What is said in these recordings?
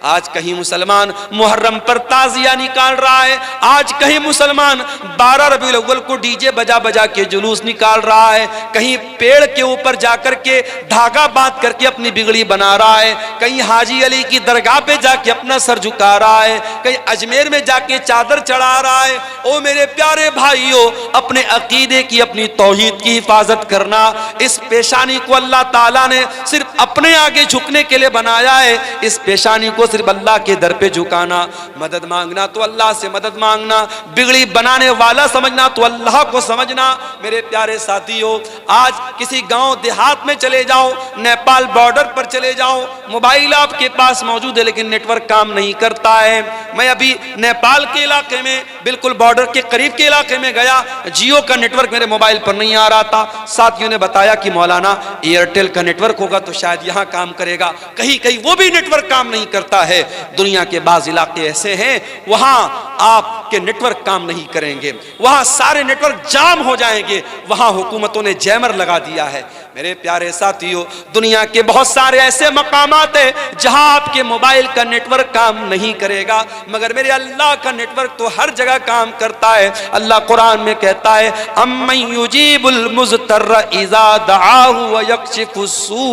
आज कहीं मुसलमान मुहर्रम पर ताजिया निकाल रहा है, आज कहीं मुसलमान 12 रबीउल अव्वल को डीजे बजा बजा के जुलूस निकाल रहा है, कहीं पेड़ के ऊपर जाकर के धागा बांध करके अपनी बिगड़ी बना रहा है, कहीं हाजी अली की दरगाह पे जाके अपना सर झुका रहा है, कहीं अजमेर में जाके चादर चढ़ा रहा है। ओ मेरे प्यारे भाइयों, अपने अकीदे की, अपनी तौहीद की हिफाजत करना। इस पेशानी को अल्लाह ताला ने सिर्फ अपने आगे झुकने के लिए बनाया है। इस पेशानी को सिर्फ अल्लाह के दर पे झुकाना, मदद मांगना तो अल्लाह से मदद मांगना, बिगड़ी बनाने वाला समझना तो अल्लाह को समझना। मेरे प्यारे साथियों, आज किसी गांव देहात में चले जाओ, नेपाल बॉर्डर पर चले जाओ, मोबाइल आपके पास मौजूद है लेकिन नेटवर्क काम नहीं करता है। मैं अभी नेपाल के इलाके में, बिल्कुल बॉर्डर के करीब के इलाके में गया, जियो का नेटवर्क मेरे मोबाइल पर नहीं आ रहा था। साथियों ने बताया कि मौलाना एयरटेल का नेटवर्क होगा तो शायद यहां काम करेगा, कहीं कहीं वो भी नेटवर्क काम नहीं करता है। दुनिया के बाज इलाके ऐसे हैं वहां आपके नेटवर्क काम नहीं करेंगे, वहां सारे नेटवर्क जाम हो जाएंगे, वहां हुकूमतों ने जैमर लगा दिया है। मेरे प्यारे साथियों, दुनिया के बहुत सारे ऐसे मकामात हैं जहां आपके मोबाइल का नेटवर्क काम नहीं करेगा, मगर मेरे अल्लाह का नेटवर्क तो हर जगह काम करता है। अल्लाह कुरान में कहता है, अम्मन युजीबुल मुज़्तर्र इज़ा दआहु व यक्शिफुस सू।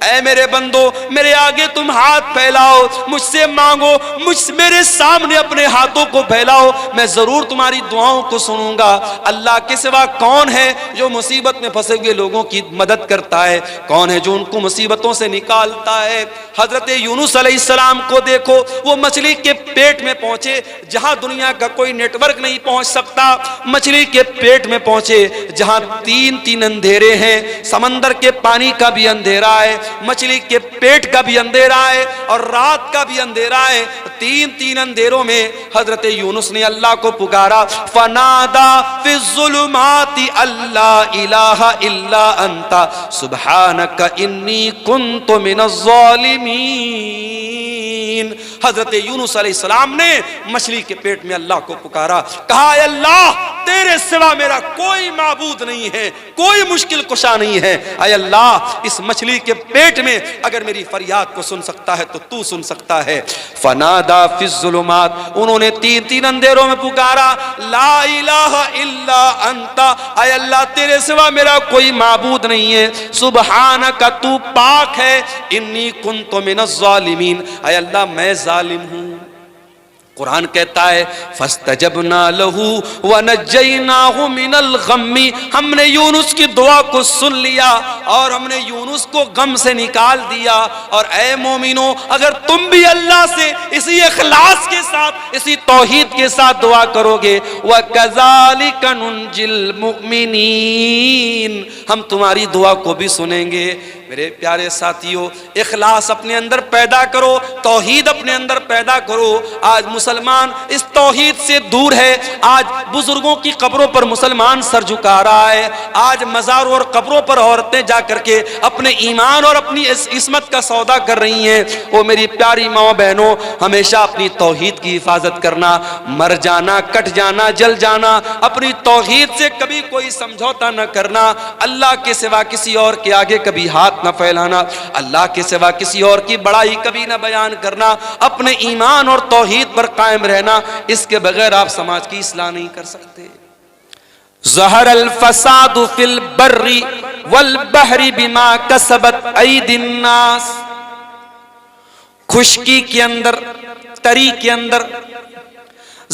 ऐ मेरे बंदो, मेरे आगे तुम हाथ फैलाओ, मुझसे मांगो, मेरे सामने अपने हाथों को फैलाओ, मैं जरूर तुम्हारी दुआओं को सुनूंगा। अल्लाह के सिवा कौन है जो मुसीबत में फंसे हुए लोगों की मदद करता है? कौन है जो उनको मुसीबतों से निकालता है? हजरत यूनुस अलैहिस्सलाम को देखो, वो मछली के पेट में पहुंचे जहां दुनिया का कोई नेटवर्क नहीं पहुंच सकता, मछली के पेट में पहुंचे जहां तीन तीन अंधेरे हैं, समंदर के पानी का भी अंधेरा है, मछली के पेट का भी अंधेरा है और रात का भी अंधेरा है। तीन तीन अंधेरों में हजरत यूनुस ने अल्लाह को पुकारा, फनादा फिज़्ज़ुलुमाति अल्ला इलाहा इल्ला अंता सुब्हानका इन्नी कुन्तु मिनज़्ज़ालिमीन। हजरत यूनुस अलैहिस्सलाम ने मछली के पेट में अल्लाह को पुकारा, कहा, अल्लाह तेरे सिवा मेरा कोई माबूद नहीं है, कोई मुश्किल कुशा नहीं है। ऐ अल्लाह, इस मछली के पेट में अगर मेरी फरियाद को सुन सकता है तो तू सुन सकता है। फनादा फिज़्ज़ुलुमात, उन्होंने तीन तीन अंधेरों में पुकारा, ला इलाहा इल्ला अंता, ऐ अल्लाह तेरे सिवा मेरा कोई माबूद नहीं है, सुब्हानका तू पाक है, इन्नी कुन्तु मिनज़्ज़ालिमीन, ऐ अल्लाह मैं जालिम हूं। कुरान कहता है, फस्तजबना लहू व नज्जयनाहु मिनल गम्मी, हमने यूनुस की दुआ को सुन लिया और हमने यूनुस को गम से निकाल दिया। और ऐ मोमिनो, अगर तुम भी अल्लाह से इसी इखलास के साथ, इसी तौहीद के साथ दुआ करोगे, व कज़ालिका नुंजिल मुमिनीन, हम तुम्हारी दुआ को भी सुनेंगे। मेरे प्यारे साथियों, इखलास अपने अंदर पैदा करो, तौहीद अपने अंदर पैदा करो। आज मुसलमान इस तौहीद से दूर है, आज बुजुर्गों की कब्रों पर मुसलमान सर झुका रहा है, आज मज़ारों और कब्रों पर औरतें जा करके अपने ईमान और अपनी इस्मत का सौदा कर रही हैं। ओ मेरी प्यारी माँ बहनों, हमेशा अपनी तौहीद की हिफाजत करना, मर जाना, कट जाना, जल जाना, अपनी तौहीद से कभी कोई समझौता न करना, अल्लाह के सिवा किसी और के आगे कभी हाथ न फैलाना, अल्लाह के सिवा किसी और की बड़ाई कभी न बयान करना, अपने ईमान और तौहीद पर कायम रहना। इसके बगैर आप समाज की इस्लाह नहीं कर सकते। ज़हरल फसादु फिल बर्रि वल बहरी बिमा कसबत ऐदिन नास, खुश्की के अंदर, तरी के अंदर,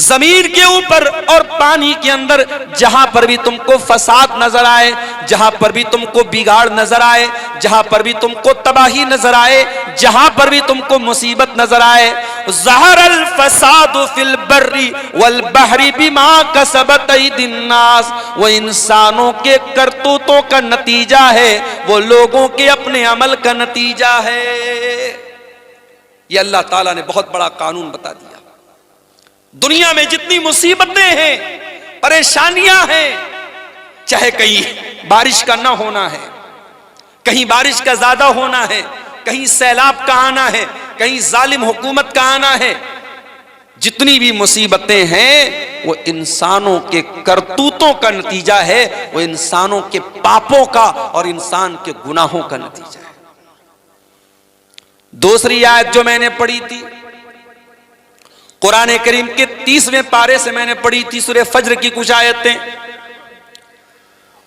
जमीन के ऊपर और पानी के अंदर, जहां पर भी तुमको फसाद नजर आए, जहां पर भी तुमको बिगाड़ नजर आए, जहां पर भी तुमको तबाही नजर आए, जहां पर भी तुमको मुसीबत नजर आए, ज़हरल फसादु फिल बर्रि वल बहरी बिमा कसबत ऐदिन नास, वो इंसानों के करतूतों का नतीजा है, वो लोगों के अपने अमल का नतीजा है। ये अल्लाह ताला ने बहुत बड़ा कानून बता दिया। दुनिया में जितनी मुसीबतें हैं, परेशानियां हैं, चाहे कहीं बारिश का ना होना है, कहीं बारिश का ज्यादा होना है, कहीं सैलाब का आना है, कहीं जालिम हुकूमत का आना है, जितनी भी मुसीबतें हैं वो इंसानों के करतूतों का नतीजा है, वो इंसानों के पापों का और इंसान के गुनाहों का नतीजा है। दूसरी आयत जो मैंने पढ़ी थी कुरान करीम के 30वें पारे से मैंने पढ़ी थी, सूरह फज्र की कुछ आयतें।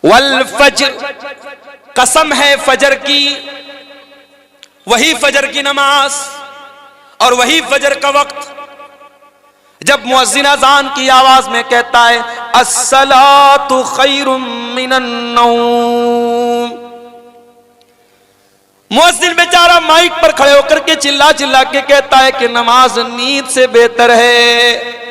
वल फज्र, कसम है फजर की, वही फजर की नमाज और वही फजर का वक्त जब मुअज्जिन अज़ान की आवाज में कहता है अस्सलातु खैरुम मिनन नौम, मुअज्जिन बेचारा माइक पर खड़े होकर के चिल्ला चिल्ला के कहता है कि नमाज नींद से बेहतर है,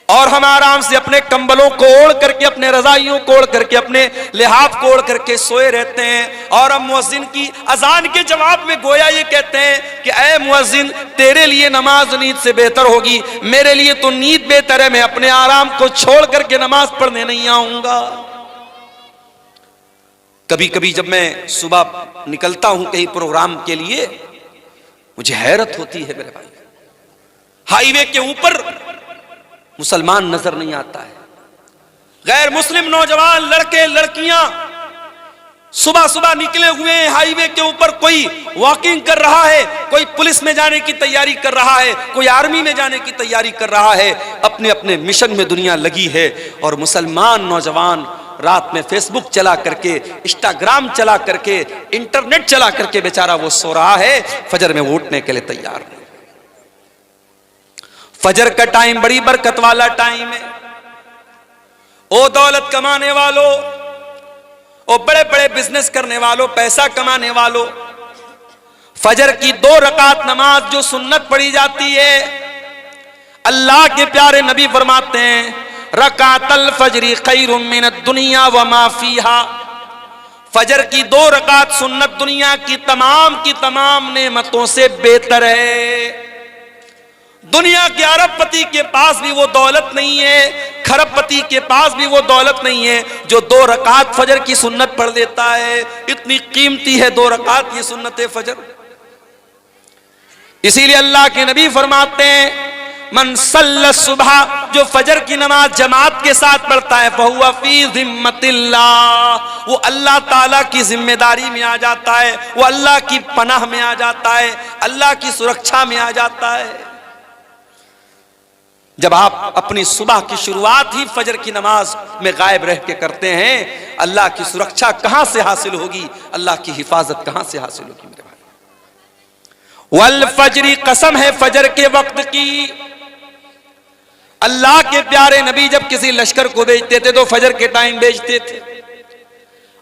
और हम आराम से अपने कंबलों को ओढ़ करके, अपने रजाइयों को ओढ़ करके, अपने लिहाफ को ओढ़ करके सोए रहते हैं। और हम मुअज्जिन की अजान के जवाब में गोया ये कहते हैं कि ऐ मुअज्जिन, तेरे लिए नमाज नींद से बेहतर होगी, मेरे लिए तो नींद बेहतर है, मैं अपने आराम को छोड़ करके नमाज पढ़ने नहीं आऊंगा। कभी कभी जब मैं सुबह निकलता हूं कहीं प्रोग्राम के लिए, मुझे हैरत होती है मेरे भाई, हाईवे के ऊपर मुसलमान नजर नहीं आता है, गैर मुस्लिम नौजवान लड़के लड़कियां सुबह सुबह निकले हुए हैं हाईवे के ऊपर, कोई वॉकिंग कर रहा है, कोई पुलिस में जाने की तैयारी कर रहा है, कोई आर्मी में जाने की तैयारी कर रहा है, अपने अपने मिशन में दुनिया लगी है। और मुसलमान नौजवान रात में फेसबुक चला करके, इंस्टाग्राम चला करके, इंटरनेट चला करके बेचारा वो सो रहा है, फजर में उठने के लिए तैयार नहीं। फजर का टाइम बड़ी बरकत वाला टाइम है। ओ दौलत कमाने वालों, ओ बड़े बड़े बिजनेस करने वालों, पैसा कमाने वालों, फजर की 2 रकात नमाज जो सुन्नत पढ़ी जाती है, अल्लाह के प्यारे नबी फरमाते हैं रकातल फजरी खैरुम मिनद दुनिया व मा फीहा, फजर की 2 रकात सुन्नत दुनिया की तमाम नेमतों से बेहतर है। दुनिया के अरबपति के पास भी वो दौलत नहीं है, खरबपति के पास भी वो दौलत नहीं है जो 2 रकात फजर की सुन्नत पढ़ लेता है। इतनी कीमती है 2 रकात ये सुन्नत फजर। इसीलिए अल्लाह के नबी फरमाते हैं मन सल्ला सुबह, जो फजर की नमाज जमात के साथ पढ़ता है, फहुवा फी ज़िम्मतिल्लाह, वो अल्लाह ताला की जिम्मेदारी में आ जाता है, वो अल्लाह की पनाह में आ जाता है, अल्लाह की सुरक्षा में आ जाता है। जब आप अपनी सुबह की शुरुआत ही फजर की नमाज में गायब रह के करते हैं, अल्लाह की सुरक्षा कहां से हासिल होगी, अल्लाह की हिफाजत कहां से हासिल होगी मेरे भाई। वल फजरी, कसम है फजर के वक्त की। अल्लाह के प्यारे नबी जब किसी लश्कर को भेजते थे तो फजर के टाइम भेजते थे,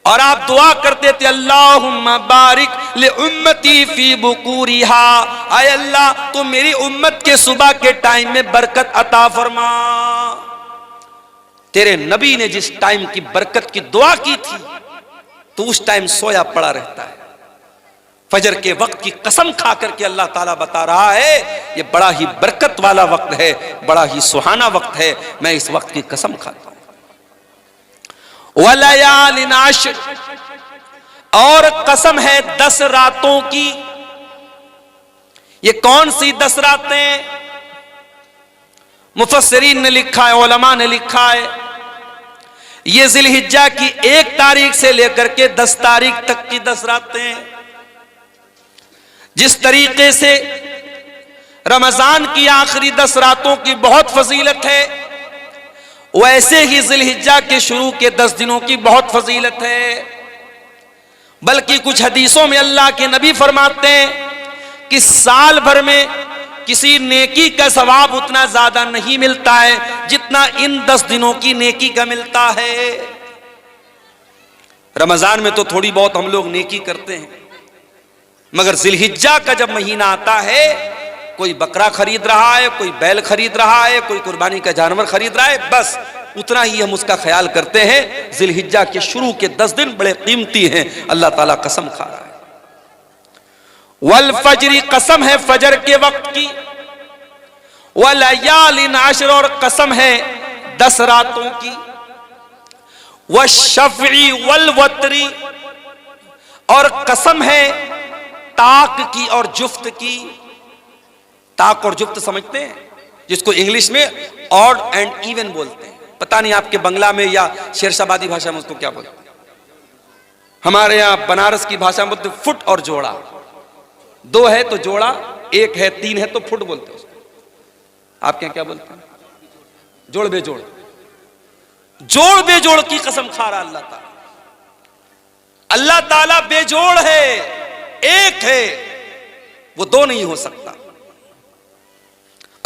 और आप दुआ करते थे अल्लाहुम्मा बारिक ले उम्मती फी बुकूरिहा, आय अल्लाह तो मेरी उम्मत के सुबह के टाइम में बरकत अता फरमा। तेरे नबी ने जिस टाइम की बरकत की दुआ की थी तो उस टाइम सोया पड़ा रहता है। फजर के वक्त की कसम खा करके अल्लाह ताला बता रहा है ये बड़ा ही बरकत वाला वक्त है, बड़ा ही सुहाना वक्त है, मैं इस वक्त की कसम खाता हूं। वलयालिन आश्र, और कसम है 10 रातों की। ये कौन सी 10 रातें? मुफस्सिरीन ने लिखा है, उलमा ने लिखा है, ये जिलहिज्जा की 1 तारीख से लेकर के 10 तारीख तक की 10 रातें। जिस तरीके से रमजान की आखिरी 10 रातों की बहुत फजीलत है, वैसे ही जिलहिज्जा के शुरू के 10 दिनों की बहुत फजीलत है। बल्कि कुछ हदीसों में अल्लाह के नबी फरमाते हैं कि साल भर में किसी नेकी का सवाब उतना ज्यादा नहीं मिलता है जितना इन 10 दिनों की नेकी का मिलता है। रमजान में तो थोड़ी बहुत हम लोग नेकी करते हैं, मगर जिलहिज्जा का जब महीना आता है, कोई बकरा खरीद रहा है, कोई बैल खरीद रहा है, कोई कुर्बानी का जानवर खरीद रहा है, बस उतना ही हम उसका ख्याल करते हैं। जिलहिज्जा के शुरू के 10 दिन बड़े कीमती हैं, अल्लाह ताला कसम खा रहा है। वल फजरी, कसम है फजर के वक्त की। वलयालिन आश्र, और कसम है 10 रातों की। वशफ़ी वल वतरी, और कसम है ताक की और जुफ्त की। ताक और जुफ्त समझते हैं, जिसको इंग्लिश में ऑड एंड इवन बोलते हैं। पता नहीं आपके बंगला में या शेरशाबादी भाषा में उसको क्या बोलते हैं। हमारे यहां बनारस की भाषा में बोलते फुट और जोड़ा। दो है तो जोड़ा, एक है, तीन है तो फुट बोलते हैं उसको। आप क्या बोलते हैं? जोड़ बेजोड़। जोड़ बेजोड़ की कसम खा रहा अल्लाह ताला। अल्लाह ताला बेजोड़ है, एक है, वो दो नहीं हो सकता।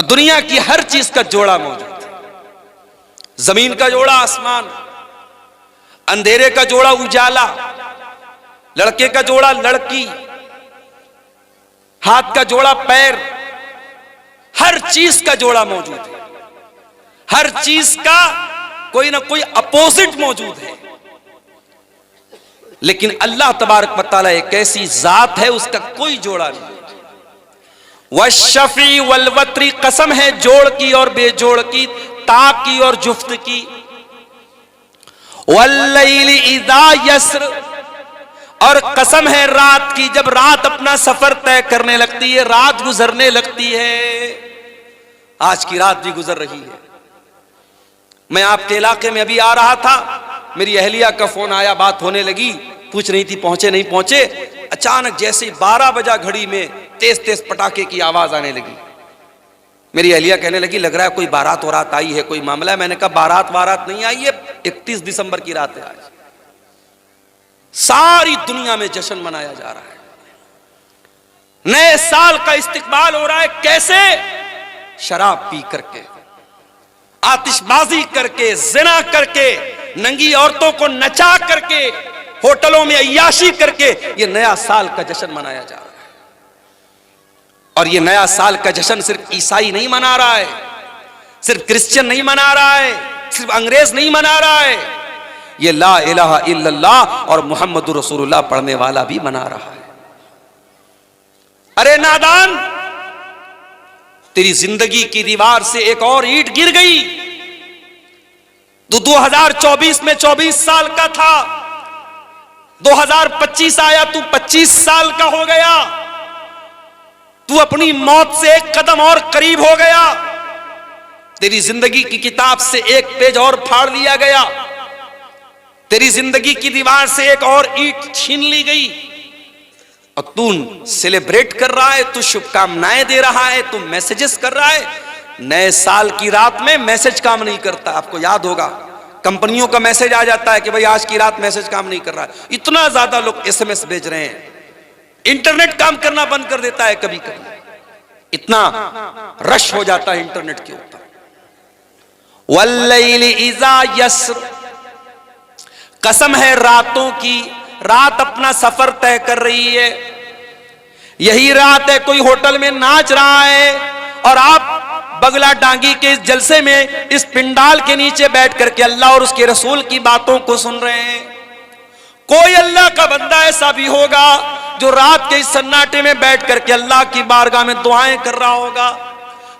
दुनिया की हर चीज का जोड़ा मौजूद है। जमीन का जोड़ा आसमान, अंधेरे का जोड़ा उजाला, लड़के का जोड़ा लड़की, हाथ का जोड़ा पैर, हर चीज का जोड़ा मौजूद है। हर चीज का कोई ना कोई अपोजिट मौजूद है। लेकिन अल्लाह तबारक व तआला एक ऐसी जात है, उसका कोई जोड़ा नहीं। वशफी वलवत्री, कसम है जोड़ की और बेजोड़ की, ताक की और जुफ्त की। वल्लैली इज़ा यस्र, और कसम है रात की, जब रात अपना सफर तय करने लगती है, रात गुजरने लगती है। आज की रात भी गुजर रही है। मैं आपके इलाके में अभी आ रहा था, मेरी अहलिया का फोन आया, बात होने लगी, पूछ रही थी पहुंचे नहीं पहुंचे। अचानक जैसे 12 बजा घड़ी में तेज तेज पटाखे की आवाज आने लगी। मेरी अहलिया कहने लगी लग रहा है कोई बारात वारात आई है, कोई मामला है। मैंने कहा बारात वारात नहीं आई है, 31 दिसंबर की रात है आज। सारी दुनिया में जश्न मनाया जा रहा है, नए साल का इस्तिकबाल हो रहा है। कैसे? शराब पी करके, आतिशबाजी करके, जिना करके, नंगी औरतों को नचा करके, होटलों में अय्याशी करके ये नया साल का जश्न मनाया जा रहा है। और ये नया साल का जश्न सिर्फ ईसाई नहीं मना रहा है, सिर्फ क्रिश्चियन नहीं मना रहा है, सिर्फ अंग्रेज नहीं मना रहा है, ये ला इलाहा इल्लल्लाह और मुहम्मदुर रसूलुल्लाह पढ़ने वाला भी मना रहा है। अरे नादान, तेरी जिंदगी की दीवार से एक और ईंट गिर गई। तू 2024 में 24 साल का था, 2025 आया, तू 25 साल का हो गया। तू अपनी मौत से एक कदम और करीब हो गया। तेरी जिंदगी की किताब से एक पेज और फाड़ लिया गया। तेरी जिंदगी की दीवार से एक और ईंट छीन ली गई। और तू सेलिब्रेट कर रहा है, तू शुभकामनाएं दे रहा है, तू मैसेजेस कर रहा है। नए साल की रात में मैसेज काम नहीं करता। आपको याद होगा, कंपनियों का मैसेज आ जाता है कि भाई आज की रात मैसेज काम नहीं कर रहा है। इतना ज्यादा लोग एसएमएस भेज रहे हैं, इंटरनेट काम करना बंद कर देता है कभी कभी, इतना रश हो जाता है इंटरनेट के ऊपर। वल्लैली इज़ा यस्र, कसम है रातों की, रात अपना सफर तय कर रही है। यही रात है कोई होटल में नाच रहा है और आप बगला डांगी के इस जलसे में, इस पिंडाल के नीचे बैठ करके अल्लाह और उसके रसूल की बातों को सुन रहे हैं। कोई अल्लाह का बंदा ऐसा भी होगा जो रात के इस सन्नाटे में बैठ करके अल्लाह की बारगाह में दुआएं कर रहा होगा।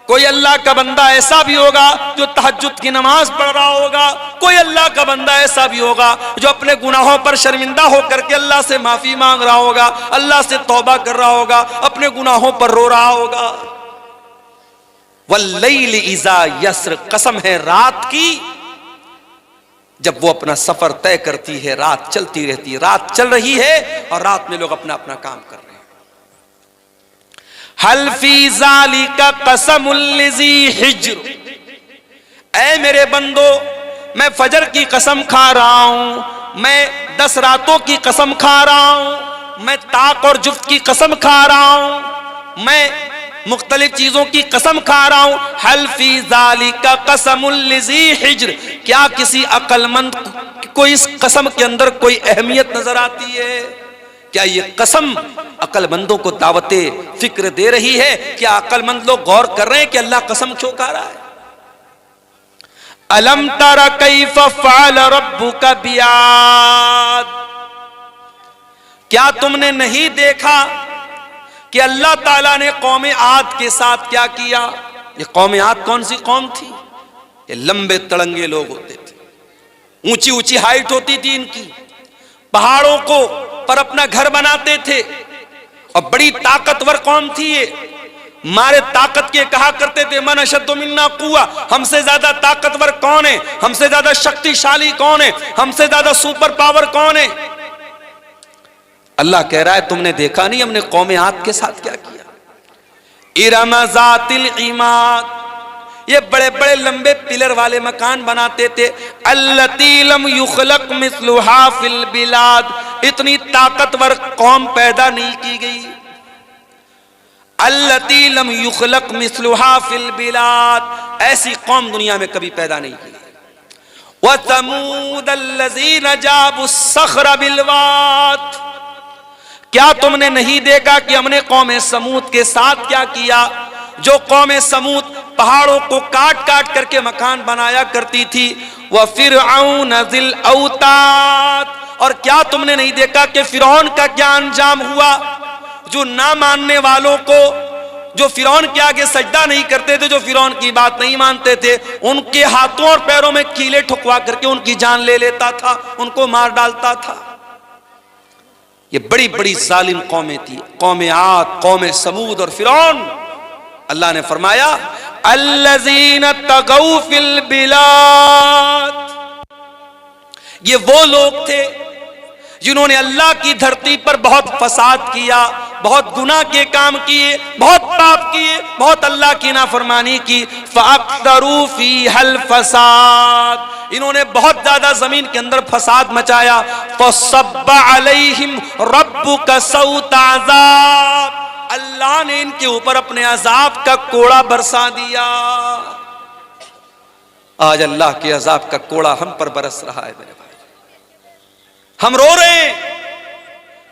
कोई अल्लाह का बंदा ऐसा भी होगा जो तहज्जुद की नमाज पढ़ रहा होगा। कोई अल्लाह का बंदा ऐसा भी होगा जो अपने गुनाहों पर शर्मिंदा होकर के अल्लाह से माफी मांग रहा होगा, अल्लाह से तौबा कर रहा होगा, अपने गुनाहों पर रो रहा होगा। वल्लैली इज़ा यस्र, कसम है रात की, जब वो अपना सफर तय करती है, रात चलती रहती है। रात चल रही है और रात में लोग अपना अपना काम कर रहे हैं। हल फी ज़ालिका कसमुल लिज़ी हिज्र, ऐ मेरे बंदो, मैं फजर की कसम खा रहा हूं, मैं 10 रातों की कसम खा रहा हूं, मैं ताक और जुफ्त की कसम खा रहा हूं, मैं मुख्तलिफ चीजों की कसम खा रहा हूं। हल फी ज़ालिका कसमुल लिज़ी हिज्र, क्या किसी अक्लमंद को इस कसम के अंदर कोई अहमियत नजर आती है? क्या ये कसम अक्लमंदों को दावते फिक्र दे रही है? क्या अक्लमंद लोग गौर कर रहे हैं कि अल्लाह कसम क्यों खा रहा है? अलम तरा कैफ फ़अल रब्बुका बिआद, क्या तुमने नहीं देखा कि अल्लाह ताला ने कौम आद के साथ क्या किया? ये कौम आद कौन सी कौम थी? ये लंबे तड़ंगे लोग होते थे, ऊंची ऊंची हाइट होती थी इनकी, पहाड़ों को पर अपना घर बनाते थे और बड़ी ताकतवर कौम थी ये। मारे ताकत के कहा करते थे मन अशद्दु मिन्ना कुव्वा, हमसे ज्यादा ताकतवर कौन है, हमसे ज्यादा शक्तिशाली कौन है, हमसे ज्यादा सुपर पावर कौन है। अल्लाह कह रहा है तुमने देखा नहीं हमने कौम आद के साथ क्या किया। इरम ज़ातिल इमाद, ये बड़े बड़े लंबे पिलर वाले मकान बनाते थे। अल्लती लम युखलक मिस्लुहा फिल बिलाद, इतनी ताकतवर कौम पैदा नहीं की गई। अल्लती लम युखलक मिस्लुहा फिल बिलाद, ऐसी कौम दुनिया में कभी पैदा नहीं की। व समूद अल्लज़ीना जाबु सख्र बिलवाद, क्या तुमने नहीं देखा कि हमने कौम समूद के साथ क्या किया। जो कौम समूद पहाड़ों को काट काट करके मकान बनाया करती थी। वह फिरऔन ज़िल औताद, और क्या तुमने नहीं देखा कि फिरौन का क्या अंजाम हुआ। जो ना मानने वालों को, जो फिरौन के आगे सजदा नहीं करते थे, जो फिरौन की बात नहीं मानते थे, उनके हाथों और पैरों में कीले ठुकवा करके उनकी जान ले लेता था, उनको मार डालता था। ये बड़ी बड़ी जालिम कौमें थी, कौम आद, कौम समूद और फिरौन। अल्लाह ने फरमाया अल्लज़ीना तगौ फिल बिलाद, ये वो लोग थे जिन्होंने अल्लाह की धरती पर बहुत फसाद किया, बहुत गुनाह के काम किए, बहुत पाप किए, बहुत अल्लाह की नाफरमानी की। फ़अक्तरू फ़ीहल फसाद, इन्होंने बहुत ज्यादा जमीन के अंदर फसाद मचाया। फ़सब्ब अलैहिम रब्बुका सौत अज़ाब, अल्लाह ने इनके ऊपर अपने अजाब का कोड़ा बरसा दिया। आज अल्लाह के अजाब का कोड़ा हम पर बरस रहा है मेरे भाई, हम रो रहे हैं।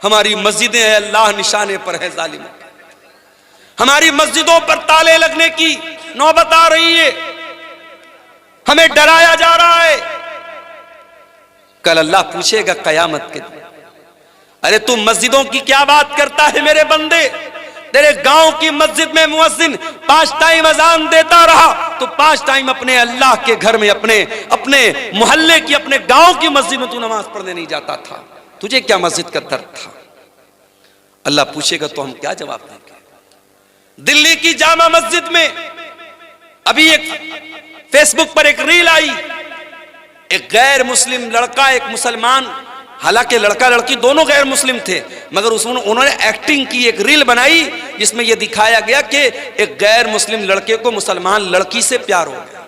हमारी मस्जिदें हैं अल्लाह निशाने पर है जालिम, हमारी मस्जिदों पर ताले लगने की नौबत आ रही है, हमें डराया जा रहा है। कल अल्लाह पूछेगा कयामत के दिन, अरे तू मस्जिदों की क्या बात करता है मेरे बंदे। तेरे गांव की मस्जिद में मुअज्जिन 5 टाइम अजान देता रहा, तो 5 टाइम अपने अल्लाह के घर में, अपने मोहल्ले की, अपने गांव की मस्जिद में तू नमाज पढ़ने नहीं जाता था। तुझे क्या मस्जिद का दर्द था। अल्लाह पूछेगा तो हम क्या जवाब देंगे। दिल्ली की जामा मस्जिद में अभी एक फेसबुक पर एक रील आई, एक गैर मुस्लिम लड़का एक मुसलमान, हालांकि लड़का लड़की दोनों गैर मुस्लिम थे, मगर उसमें उन्होंने एक्टिंग की, एक रील बनाई जिसमें यह दिखाया गया कि एक गैर मुस्लिम लड़के को मुसलमान लड़की से प्यार हो गया।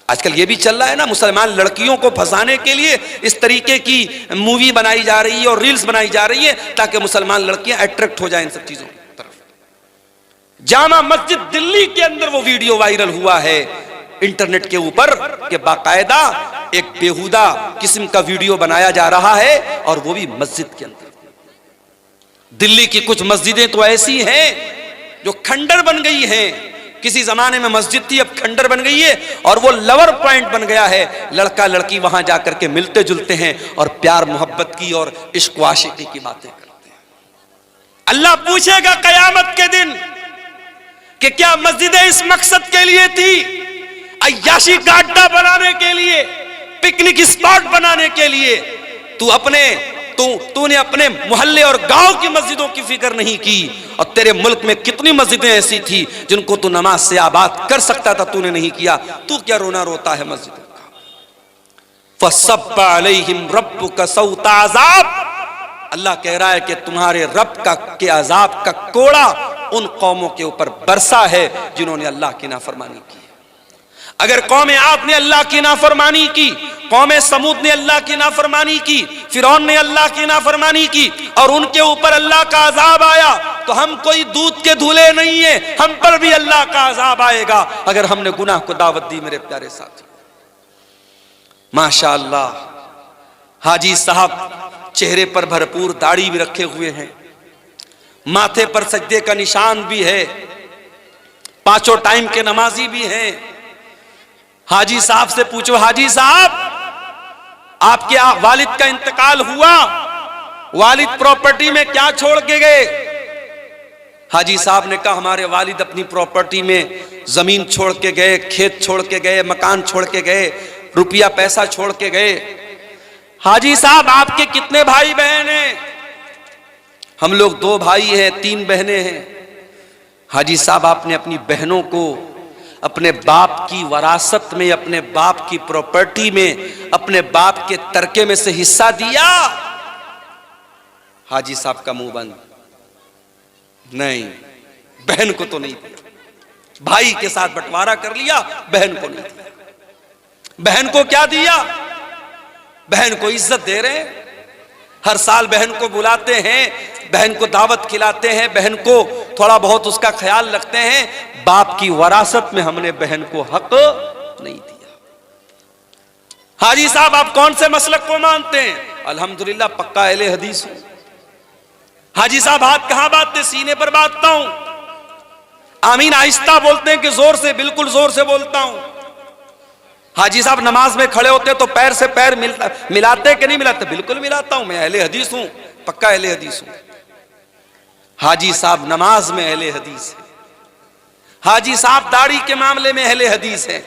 आजकल ये भी चल रहा है ना, मुसलमान लड़कियों को फंसाने के लिए इस तरीके की मूवी बनाई जा रही है और रील्स बनाई जा रही है ताकि मुसलमान लड़कियां अट्रैक्ट हो जाएं इन सब चीजों की तरफ। जामा मस्जिद दिल्ली के अंदर वो वीडियो वायरल हुआ है इंटरनेट के ऊपर कि बाकायदा एक बेहुदा किस्म का वीडियो बनाया जा रहा है और वो भी मस्जिद के अंदर। दिल्ली की कुछ मस्जिदें तो ऐसी हैं जो खंडर बन गई हैं। किसी जमाने में मस्जिद थी, अब खंडर बन गई है और वो लवर पॉइंट बन गया है। लड़का लड़की वहां जाकर के मिलते जुलते हैं और प्यार मोहब्बत की और इश्क आशिकी की बातें करते हैं। अल्लाह पूछेगा कयामत के दिन कि क्या मस्जिदें इस मकसद के लिए थी, अय्याशी का अड्डा बनाने के लिए, पिकनिक स्पॉट बनाने के लिए। तूने अपने मोहल्ले और गांव की मस्जिदों की फिक्र नहीं की, और तेरे मुल्क में कितनी मस्जिदें ऐसी थी जिनको तू नमाज से आबाद कर सकता था, तूने नहीं किया। तू क्या रोना रोता है मस्जिदों का। फसब्ब अलैहिम रब्बुका सौत अज़ाब, अल्लाह कह रहा है कि तुम्हारे रब के अजाब का कोड़ा उन कौमों के ऊपर बरसा है जिन्होंने अल्लाह की नाफरमानी की। अगर कौम आद ने अल्लाह की नाफरमानी की, कौम समूद ने अल्लाह की नाफरमानी की, फिरौन ने अल्लाह की नाफरमानी की और उनके ऊपर अल्लाह का अजाब आया, तो हम कोई दूध के धुले नहीं है, हम पर भी अल्लाह का अजाब आएगा अगर हमने गुनाह को दावत दी। मेरे प्यारे साथी, माशाअल्लाह हाजी साहब चेहरे पर भरपूर दाढ़ी भी रखे हुए हैं, माथे पर सजदे का निशान भी है, 5 टाइम के नमाजी भी हैं। हाजी साहब से पूछो, हाजी साहब आपके वालिद का इंतकाल हुआ, वालिद प्रॉपर्टी में क्या छोड़ के गए। हाजी साहब ने कहा हमारे वालिद अपनी प्रॉपर्टी में जमीन छोड़ के गए, खेत छोड़ के गए, मकान छोड़ के गए, रुपया पैसा छोड़ के गए। हाजी साहब आपके कितने भाई बहन हैं। हम लोग 2 भाई हैं, 3 बहनें हैं। हाजी साहब आपने अपनी बहनों को अपने बाप की वरासत में, अपने बाप की प्रॉपर्टी में, अपने बाप के तरके में से हिस्सा दिया। हाजी साहब का मुंह बंद, नहीं बहन को तो नहीं दिया, भाई के साथ बंटवारा कर लिया, बहन को नहीं दिया। बहन को क्या दिया? बहन को इज्जत दे रहे हैं, हर साल बहन को बुलाते हैं, बहन को दावत खिलाते हैं, बहन को थोड़ा बहुत उसका ख्याल रखते हैं। बाप की वरासत में हमने बहन को हक नहीं दिया। हाजी साहब आप कौन से मसलक को मानते हैं? अल्हम्दुलिल्लाह पक्का अहले हदीस हूं। हाजी साहब हाथ कहां बांधते? सीने पर बांधता हूं। आमीन आहिस्ता बोलते हैं कि जोर से? बिल्कुल जोर से बोलता हूं। हाजी साहब नमाज में खड़े होते तो पैर से पैर मिलाते कि नहीं मिलाते? बिल्कुल मिलाता हूं, मैं अहले हदीस हूं, पक्का अहले हदीस हूं। हाजी साहब नमाज में अहले हदीस है, हाजी साहब दाढ़ी के मामले में अहले हदीस है,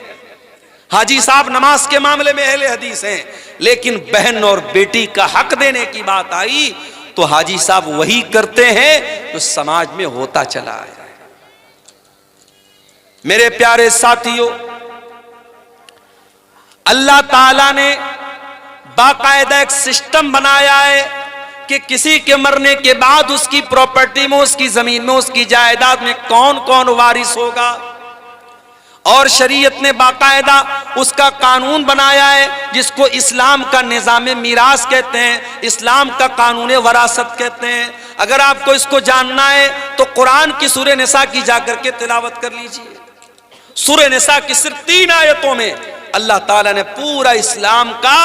हाजी साहब नमाज के मामले में अहले हदीस हैं। लेकिन बहन और बेटी का हक देने की बात आई तो हाजी साहब वही करते हैं जो समाज में होता चला आया है। मेरे प्यारे साथियों, अल्लाह ताला ने बाकायदा एक सिस्टम बनाया है कि किसी के मरने के बाद उसकी प्रॉपर्टी में, उसकी जमीन में, उसकी जायदाद में कौन कौन वारिस होगा। और शरीयत ने बाकायदा उसका कानून बनाया है जिसको इस्लाम का निज़ाम मीरास कहते हैं, इस्लाम का कानून वरासत कहते हैं। अगर आपको इसको जानना है तो कुरान की सूरह निसा की जाकर के तिलावत कर लीजिए। सूरह निसा की सिर्फ 3 आयतों में अल्लाह ताला ने पूरा इस्लाम का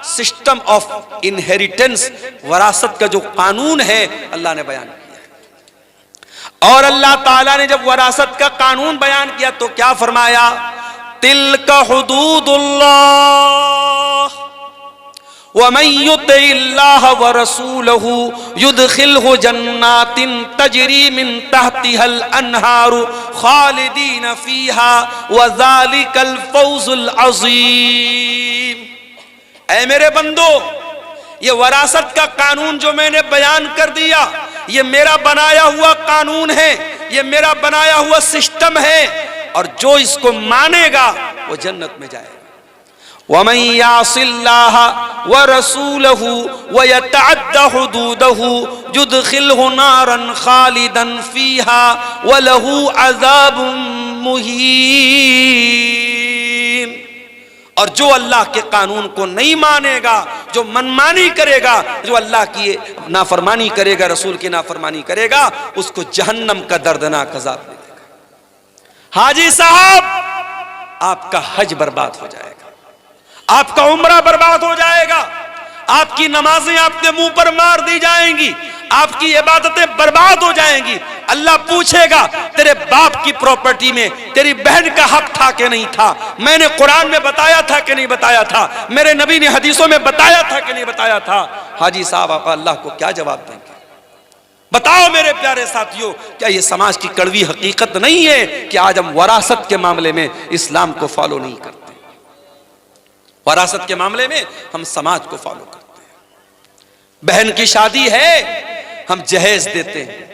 सिस्टम ऑफ इनहेरिटेंस, वरासत का जो कानून है अल्लाह ने बयान किया। और अल्लाह ताला ने जब वरासत का कानून बयान किया तो क्या फरमाया? तिल्का हुदूदुल्लाह व मन युतिल्लाह व रसूलहु युदखिलहु जन्नातिन तजरी मिन तहतिहल अनहारु खालिदीन फीहा व ज़ालिकल फौजुल अज़ीम। ऐ मेरे बंदो, ये वरासत का कानून जो मैंने बयान कर दिया, ये मेरा बनाया हुआ कानून है, ये मेरा बनाया हुआ सिस्टम है, और जो इसको मानेगा वो जन्नत में जाएगा। वमन यासिल्लाह व रसूलहु व यतअद्दा हुदूदहु युदखिलहु नारन खालिदन फीहा व लहू अज़ाबुम मुहीन। और जो अल्लाह के कानून को नहीं मानेगा, जो मनमानी करेगा, जो अल्लाह की नाफरमानी करेगा, रसूल की नाफरमानी करेगा, उसको जहन्नम का दर्दनाक अज़ाब मिलेगा। हाजी साहब आपका हज बर्बाद हो जाएगा, आपका उम्रा बर्बाद हो जाएगा, आपकी नमाजें आपके मुंह पर मार दी जाएंगी, आपकी इबादतें बर्बाद हो जाएंगी। अल्लाह पूछेगा तेरे बाप की प्रॉपर्टी में तेरी बहन का हक था कि नहीं था? मैंने कुरान में बताया था कि नहीं बताया था? मेरे नबी ने हदीसों में बताया था कि नहीं बताया था? हाजी साहब आप अल्लाह को क्या जवाब देंगे? बताओ मेरे प्यारे साथियों, क्या ये समाज की कड़वी हकीकत नहीं है कि आज हम वरासत के मामले में इस्लाम को फॉलो नहीं करते? वरासत के मामले में हम समाज को फॉलो करते हैं। बहन की शादी है, हम जहेज देते हैं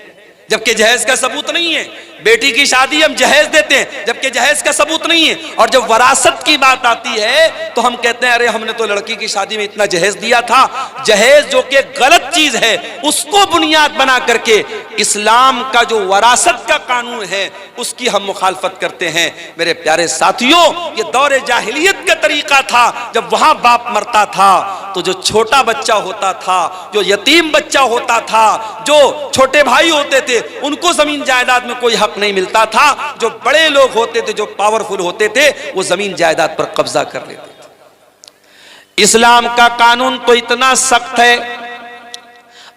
जबकि जहेज का सबूत नहीं है। बेटी की शादी हम जहेज देते हैं जबकि जहेज का सबूत नहीं है। और जब वरासत की बात आती है तो हम कहते हैं अरे हमने तो लड़की की शादी में इतना जहेज दिया था। जहेज जो कि गलत चीज है, उसको बुनियाद बना करके इस्लाम का जो वरासत का कानून है उसकी हम मुखालफत करते हैं। मेरे प्यारे साथियों, ये दौरे जाहिलियत का तरीका था। जब वहां बाप मरता था तो जो छोटा बच्चा होता था, जो यतीम बच्चा होता था, जो छोटे भाई होते थे, उनको जमीन जायदाद में कोई हक नहीं मिलता था। जो बड़े लोग होते थे, जो पावरफुल होते थे, वो जमीन जायदाद पर कब्जा कर लेते थे। इस्लाम का कानून तो इतना सख्त है,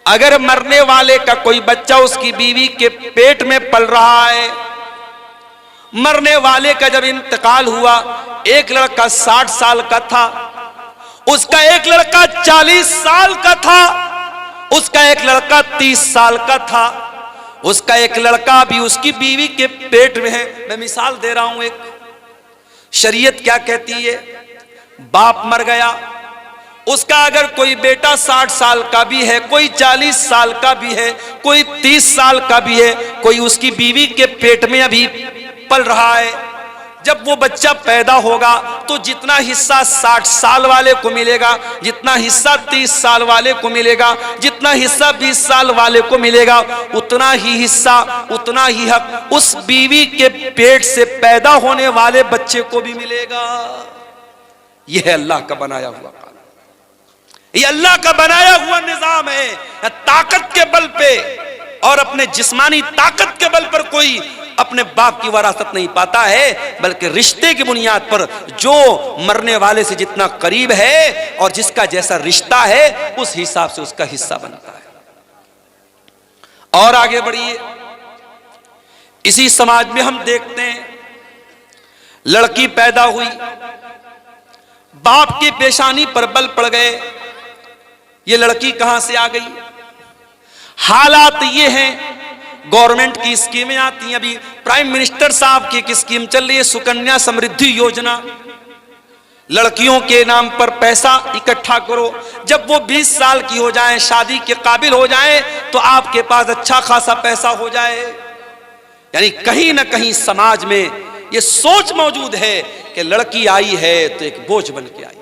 अगर मरने वाले का कोई बच्चा उसकी बीवी के पेट में पल रहा है, मरने वाले का जब इंतकाल हुआ, एक लड़का 60 साल का था, उसका एक लड़का 40 साल का था, उसका एक लड़का 30 साल का था, उसका एक लड़का भी उसकी बीवी के पेट में है। मैं मिसाल दे रहा हूं एक। शरीयत क्या कहती है? बाप मर गया, उसका अगर कोई बेटा 60 साल का भी है, कोई 40 साल का भी है, कोई 30 साल का भी है, कोई उसकी बीवी के पेट में अभी पल रहा है, जब वो बच्चा पैदा होगा तो जितना हिस्सा 60 साल वाले को मिलेगा, जितना हिस्सा 30 साल वाले को मिलेगा, जितना हिस्सा 20 साल वाले को मिलेगा, उतना ही हिस्सा, उतना ही हक उस बीवी के पेट से पैदा होने वाले बच्चे को भी मिलेगा। यह है अल्लाह का बनाया हुआ कानून, ये अल्लाह का बनाया हुआ निजाम है। ताकत के बल पे और अपने जिस्मानी ताकत के बल पर कोई अपने बाप की वरासत नहीं पाता है, बल्कि रिश्ते की बुनियाद पर जो मरने वाले से जितना करीब है और जिसका जैसा रिश्ता है उस हिसाब से उसका हिस्सा बनता है। और आगे बढ़िए, इसी समाज में हम देखते हैं लड़की पैदा हुई, बाप की पेशानी पर बल पड़ गए, ये लड़की कहां से आ गई? हालात ये हैं, गवर्नमेंट की स्कीमें आती हैं। अभी प्राइम मिनिस्टर साहब की एक स्कीम चल रही है, सुकन्या समृद्धि योजना। लड़कियों के नाम पर पैसा इकट्ठा करो, जब वो 20 साल की हो जाएं, शादी के काबिल हो जाएं, तो आपके पास अच्छा खासा पैसा हो जाए। यानी कहीं ना कहीं समाज में ये सोच मौजूद है कि लड़की आई है तो एक बोझ बन के आई,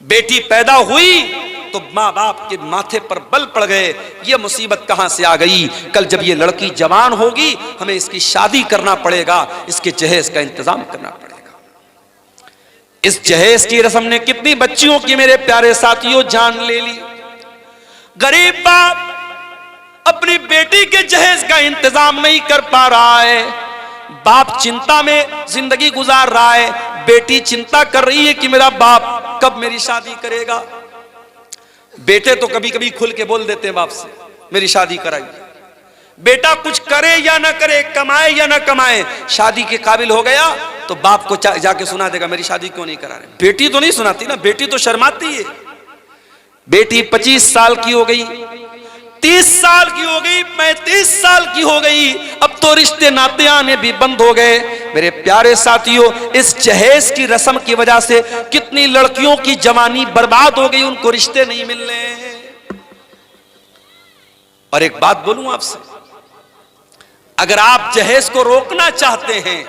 बेटी पैदा हुई तो माँ बाप के माथे पर बल पड़ गए। ये मुसीबत कहां से आ गई? कल जब ये लड़की जवान होगी हमें इसकी शादी करना पड़ेगा, इसके जहेज का इंतजाम करना पड़ेगा। इस जहेज की रस्म ने कितनी बच्चियों की मेरे प्यारे साथियों जान ले ली। गरीब बाप अपनी बेटी के जहेज का इंतजाम नहीं कर पा रहा है, बाप चिंता में जिंदगी गुजार रहा है, बेटी चिंता कर रही है कि मेरा बाप कब मेरी शादी करेगा। बेटे तो कभी कभी खुल के बोल देते हैं बाप से, मेरी शादी कराइए। बेटा कुछ करे या ना करे, कमाए या ना कमाए, शादी के काबिल हो गया तो बाप को जाके सुना देगा, मेरी शादी क्यों नहीं करा रहे। बेटी तो नहीं सुनाती ना, बेटी तो शर्माती है। बेटी 25 साल की हो गई, 30 साल की हो गई, 35 साल की हो गई, अब तो रिश्ते नाते आने भी बंद हो गए। मेरे प्यारे साथियों, इस जहेज की रस्म की वजह से कितनी लड़कियों की जवानी बर्बाद हो गई, उनको रिश्ते नहीं मिल रहे हैं। और एक बात बोलूं आपसे, अगर आप जहेज को रोकना चाहते हैं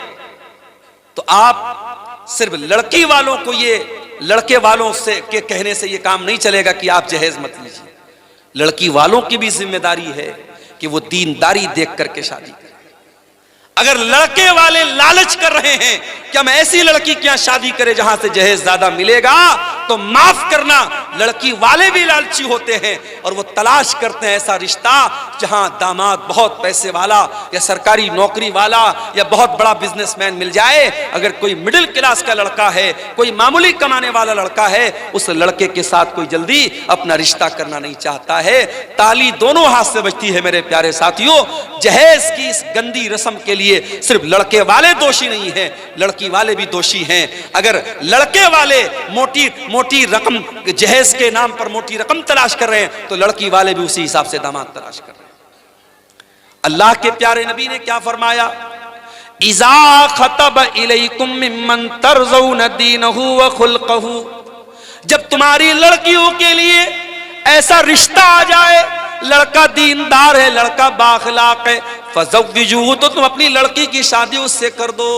तो आप सिर्फ लड़की वालों को, ये लड़के वालों से के कहने से ये काम नहीं चलेगा कि आप जहेज मत लीजिए। लड़की वालों की भी जिम्मेदारी है कि वो दीनदारी देख करके शादी करें। अगर लड़के वाले लालच कर रहे हैं कि हम ऐसी लड़की क्या शादी करें जहां से जहेज ज्यादा मिलेगा, तो माफ करना, लड़की वाले भी लालची होते हैं और वो तलाश करते हैं ऐसा रिश्ता जहां दामाद बहुत पैसे वाला या सरकारी नौकरी वाला या बहुत बड़ा बिजनेसमैन मिल जाए। अगर कोई मिडिल क्लास का लड़का है, कोई मामूली कमाने वाला लड़का है, उस लड़के के साथ कोई जल्दी अपना रिश्ता करना नहीं चाहता है। ताली दोनों हाथ से बजती है मेरे प्यारे साथियों। जहेज की इस गंदी रस्म के लिए सिर्फ लड़के वाले दोषी नहीं हैं, लड़की वाले भी दोषी हैं। अगर लड़के वाले मोटी रकम जहेज के नाम पर मोटी रकम तलाश कर रहे हैं तो लड़की वाले भी उसी हिसाब से दामाद तलाश कर रहे हैं। अल्लाह के प्यारे नबी ने क्या फरमाया? इज़ा खतब इलैकुम मिम्मन तरज़ौन दीनहु व खुल्क़हु, जब तुम्हारी लड़कियों के लिए ऐसा रिश्ता आ जाए, लड़का दीनदार है, लड़का बाखलाक है, फज़व्विजूहु, तो तुम अपनी लड़की की शादी उससे कर दो।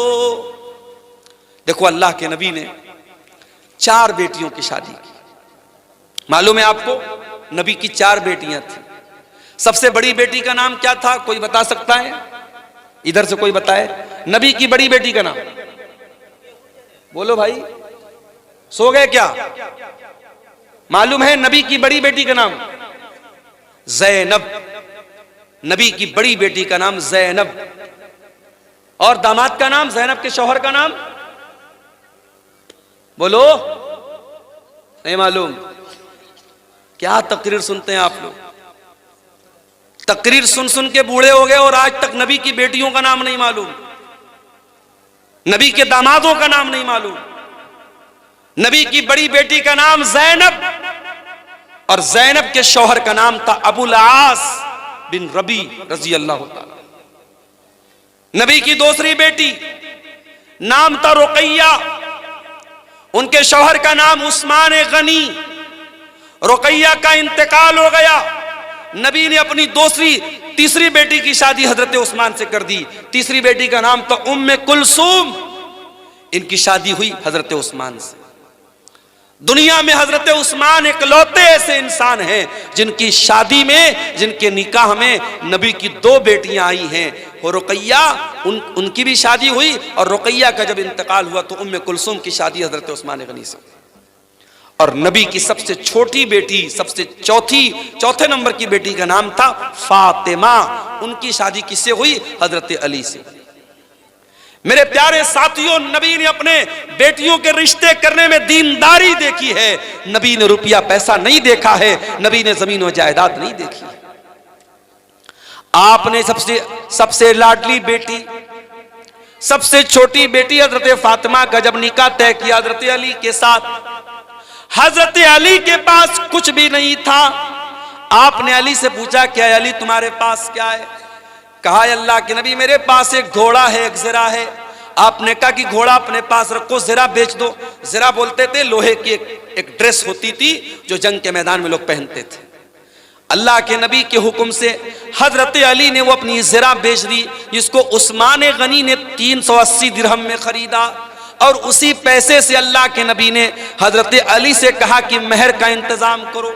देखो अल्लाह के नबी ने 4 बेटियों की शादी की। मालूम है आपको, नबी की 4 बेटियां थी। सबसे बड़ी बेटी का नाम क्या था? कोई बता सकता है? इधर से कोई बताए नबी की बड़ी बेटी का नाम। बोलो भाई, सो गए क्या? मालूम है नबी की बड़ी बेटी का नाम? ज़ैनब। नबी की बड़ी बेटी का नाम ज़ैनब। और दामाद का नाम? ज़ैनब के शौहर का नाम बोलो, नहीं मालूम? क्या तकरीर सुनते हैं आप लोग? तकरीर सुन सुन के बूढ़े हो गए और आज तक नबी की बेटियों का नाम नहीं मालूम, नबी के दामादों का नाम नहीं मालूम। नबी की बड़ी बेटी का नाम ज़ैनब और ज़ैनब के शौहर का नाम था अबुल आस बिन रबी रजी अल्लाह ताला। नबी की दूसरी बेटी नाम था रुकैया, उनके शौहर का नाम उस्मान गनी। रुकैया का इंतकाल हो गया, नबी ने अपनी तीसरी बेटी की शादी हजरत उस्मान से कर दी। तीसरी बेटी का नाम था उम्मे कुलसूम इनकी शादी हुई हजरत उस्मान से। दुनिया में हजरत उस्मान इकलौते ऐसे इंसान हैं जिनकी शादी में, जिनके निकाह में नबी की 2 बेटियां आई हैं। और रुकैया, उनकी भी शादी हुई, और रुकैया का जब इंतकाल हुआ तो उम्मे कुलसूम की शादी हजरत उस्मान गनी से। और नबी की सबसे छोटी बेटी, सबसे चौथे नंबर की बेटी का नाम था फातिमा, उनकी शादी किससे हुई? हजरत अली से। मेरे प्यारे साथियों, नबी ने अपने बेटियों के रिश्ते करने में दीनदारी देखी है। नबी ने रुपया पैसा नहीं देखा है, नबी ने जमीन और जायदाद नहीं देखी। आपने सबसे लाडली बेटी, सबसे छोटी बेटी हजरत फातिमा का जब निकाह तय किया हजरत अली के साथ, हजरत अली के पास कुछ भी नहीं था। आपने अली से पूछा, क्या अली तुम्हारे पास क्या है? कहा, अल्लाह के नबी मेरे पास एक घोड़ा है, एक ज़रा है। आपने कहा कि घोड़ा अपने पास रखो, ज़रा बेच दो। ज़रा बोलते थे लोहे की एक ड्रेस होती थी जो जंग के मैदान में लोग पहनते थे। अल्लाह के नबी के हुक्म से हजरत अली ने वो अपनी ज़रा बेच दी, जिसको उस्मान गनी ने 380 दिरहम में खरीदा। और उसी पैसे से अल्लाह के नबी ने हजरत अली से कहा कि महर का इंतजाम करो,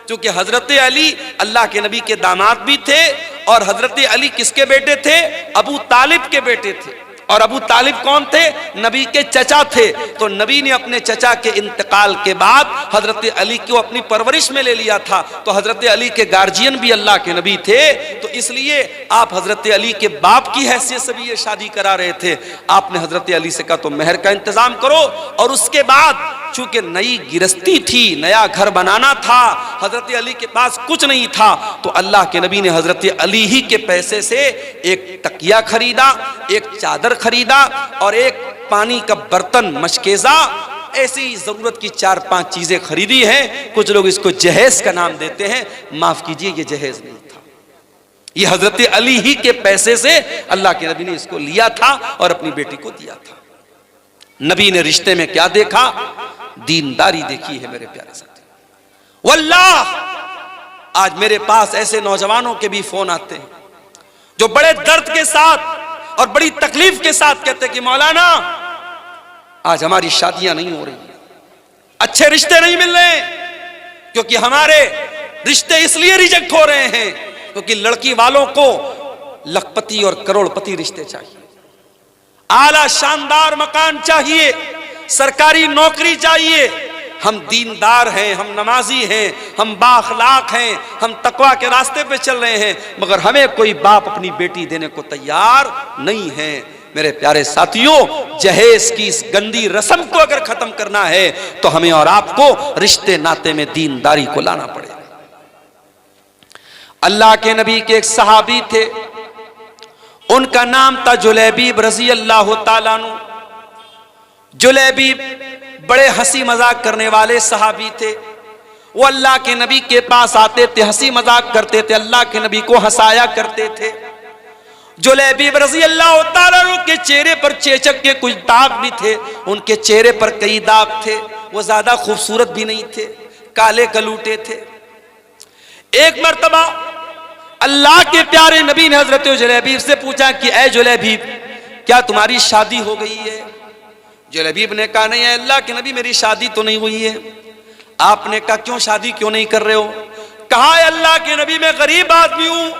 क्योंकि हजरत अली अल्लाह के नबी के दामाद भी थे, और हजरत अली किसके बेटे थे? अबू तालिब के बेटे थे। और अबू तालिब कौन थे? नबी के चचा थे। तो नबी ने अपने चचा के इंतकाल के बाद हजरत अली को अपनी परवरिश में ले लिया था। तो हजरत अली के गार्जियन भी अल्लाह के नबी थे, तो इसलिए आप हजरत अली के बाप की हैसियत से भी ये शादी करा रहे थे। आपने हजरत अली से कहा तो महर का इंतजाम करो। और उसके बाद चूंकि नई गिरस्ती थी, नया घर बनाना था, हजरत अली के पास कुछ नहीं था, तो अल्लाह के नबी ने हजरत अली ही के पैसे से एक तकिया खरीदा, एक चादर खरीदा, और एक पानी का बर्तन, मशकेजा, ऐसी जरूरत की 4-5 चीजें खरीदी हैं। कुछ लोग इसको जहेज का नाम देते हैं, माफ कीजिए ये जहेज नहीं था, ये हजरत अली ही के पैसे से अल्लाह के नबी ने इसको लिया था और अपनी बेटी को दिया था। नबी ने रिश्ते में क्या देखा? दीनदारी देखी है मेरे प्यारे साथी। वल्लाह आज मेरे पास ऐसे नौजवानों के भी फोन आते हैं जो बड़े दर्द के साथ और बड़ी तकलीफ के साथ कहते हैं कि मौलाना आज हमारी शादियां नहीं हो रही, अच्छे रिश्ते नहीं मिल रहे, क्योंकि हमारे रिश्ते इसलिए रिजेक्ट हो रहे हैं क्योंकि लड़की वालों को लखपति और करोड़पति रिश्ते चाहिए, आला शानदार मकान चाहिए, सरकारी नौकरी चाहिए। हम दीनदार हैं, हम नमाजी हैं, हम बाअखलाक हैं, हम तकवा के रास्ते पे चल रहे हैं, मगर हमें कोई बाप अपनी बेटी देने को तैयार नहीं है। मेरे प्यारे साथियों, जहेज की इस गंदी रस्म को अगर खत्म करना है तो हमें और आपको रिश्ते नाते में दीनदारी को लाना पड़ेगा। अल्लाह के नबी के एक सहाबी थे, उनका नाम था जुलैबीब रजी अल्लाह ताला अन्हु। जुलैबीब बड़े हंसी मजाक करने वाले सहाबी थे। वो अल्लाह के नबी के पास आते थे, हंसी मजाक करते थे, अल्लाह के नबी को हंसाया करते थे। जुलैबीब रजी अल्लाह ताला अन्हु के चेहरे पर चेचक के कुछ दाग भी थे, उनके चेहरे पर कई दाग थे। वो ज्यादा खूबसूरत भी नहीं थे, काले कलूटे थे। एक मर्तबा अल्लाह के प्यारे नबी ने हजरत जुलैबीब से पूछा कि ऐ जुलैबीब, क्या तुम्हारी शादी हो गई है? जुलैबीब ने कहा नहीं है अल्लाह के नबी, मेरी शादी तो नहीं हुई है। आपने कहा क्यों, शादी क्यों नहीं कर रहे हो? कहा अल्लाह के नबी, मैं गरीब आदमी हूं,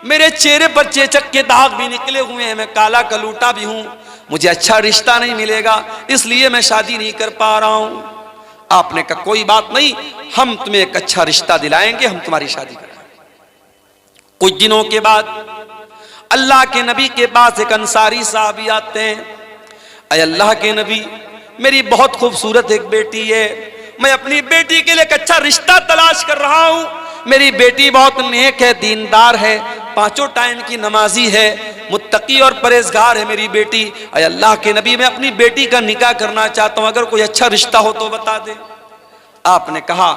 मेरे चेहरे पर चेचक के दाग भी निकले हुए हैं, मैं काला कलूटा भी हूं, मुझे अच्छा रिश्ता नहीं मिलेगा, इसलिए मैं शादी नहीं कर पा रहा हूं। आपने कहा कोई बात नहीं, हम तुम्हें एक अच्छा रिश्ता दिलाएंगे, हम तुम्हारी शादी करेंगे। कुछ दिनों के बाद अल्लाह के नबी के पास एक अंसारी साहबी आते हैं। अय अल्लाह के नबी, मेरी बहुत खूबसूरत एक बेटी है, मैं अपनी बेटी के लिए एक अच्छा रिश्ता तलाश कर रहा हूं। मेरी बेटी बहुत नेक है, दीनदार है, 5 टाइम की नमाजी है, मुत्तकी और परहेजगार है मेरी बेटी। अय अल्लाह के नबी, मैं अपनी बेटी का निकाह करना चाहता हूं, अगर कोई अच्छा रिश्ता हो तो बता दे। आपने कहा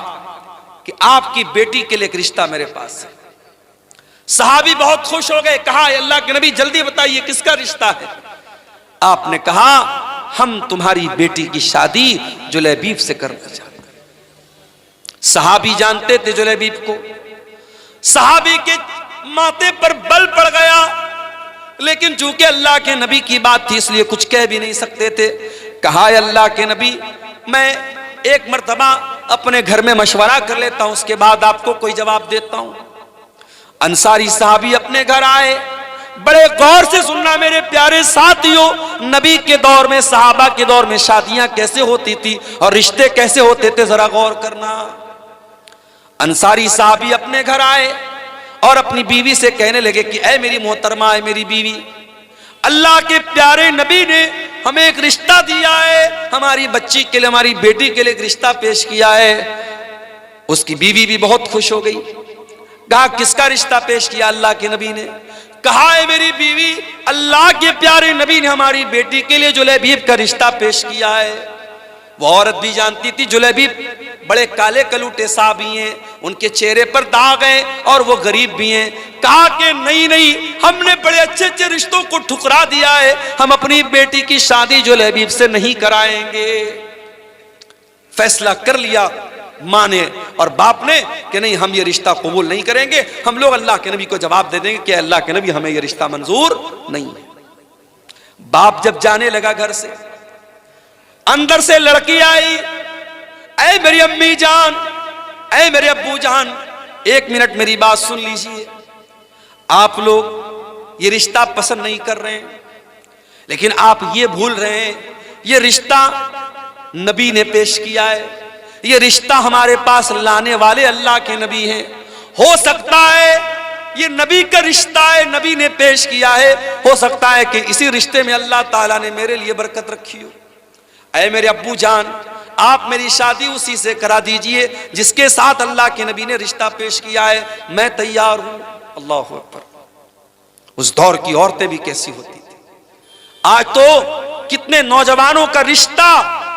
कि आपकी बेटी के लिए एक रिश्ता मेरे पास है। सहाबी बहुत खुश हो गए, कहा अल्लाह के नबी जल्दी बताइए किसका रिश्ता है? आपने कहा हम तुम्हारी बेटी की शादी जुलैबीब से करना चाहते हैं। सहाबी जानते थे जुलैबीब को, सहाबी के माथे पर बल पड़ गया, लेकिन चूंकि अल्लाह के नबी की बात थी इसलिए कुछ कह भी नहीं सकते थे। कहा अल्लाह के नबी, मैं एक मर्तबा अपने घर में मशवरा कर लेता हूं, उसके बाद आपको कोई जवाब देता हूं। अंसारी साहबी अपने घर आए। बड़े गौर से सुनना मेरे प्यारे साथियों, नबी के दौर में, सहाबा के दौर में शादियां कैसे होती थी और रिश्ते कैसे होते थे, जरा गौर करना। अंसारी साहबी अपने घर आए और अपनी बीवी से कहने लगे कि ऐ मेरी मोहतरमा, ऐ मेरी बीवी, अल्लाह के प्यारे नबी ने हमें एक रिश्ता दिया है, हमारी बच्ची के लिए, हमारी बेटी के लिए एक रिश्ता पेश किया है। उसकी बीवी भी बहुत खुश हो गई। कहा किसका रिश्ता पेश किया? अल्लाह के नबी ने। कहा है मेरी बीवी, अल्लाह के प्यारे नबी ने हमारी बेटी के लिए जुलैबीब का रिश्ता पेश किया है। वो औरत भी जानती थी जुलैबीब बड़े काले कलूटे साहबी हैं, उनके चेहरे पर दाग हैं और वो गरीब भी हैं। कहा कि नहीं नहीं, हमने बड़े अच्छे अच्छे रिश्तों को ठुकरा दिया है, हम अपनी बेटी की शादी जुलैबीब से नहीं कराएंगे। फैसला कर लिया माँ ने और बाप ने कि नहीं, हम ये रिश्ता कबूल नहीं करेंगे। हम लोग अल्लाह के नबी को जवाब दे देंगे कि अल्लाह के नबी, हमें ये रिश्ता मंजूर नहीं है। बाप जब जाने लगा घर से, अंदर से लड़की आई, ऐ मेरी अम्मी जान, ऐ मेरे अब्बू जान, एक मिनट मेरी बात सुन लीजिए। आप लोग ये रिश्ता पसंद नहीं कर रहे हैं, लेकिन आप ये भूल रहे हैं ये रिश्ता नबी ने पेश किया है, ये रिश्ता हमारे पास लाने वाले अल्लाह के नबी हैं। हो सकता है ये नबी का रिश्ता है, नबी ने पेश किया है, हो सकता है कि इसी रिश्ते में अल्लाह ताला ने मेरे लिए बरकत रखी हो। ऐ मेरे अब्बू जान, आप मेरी शादी उसी से करा दीजिए जिसके साथ अल्लाह के नबी ने रिश्ता पेश किया है, मैं तैयार हूं। अल्लाह अकबर। उस दौर की औरतें भी कैसी होती थी। आज तो कितने नौजवानों का रिश्ता,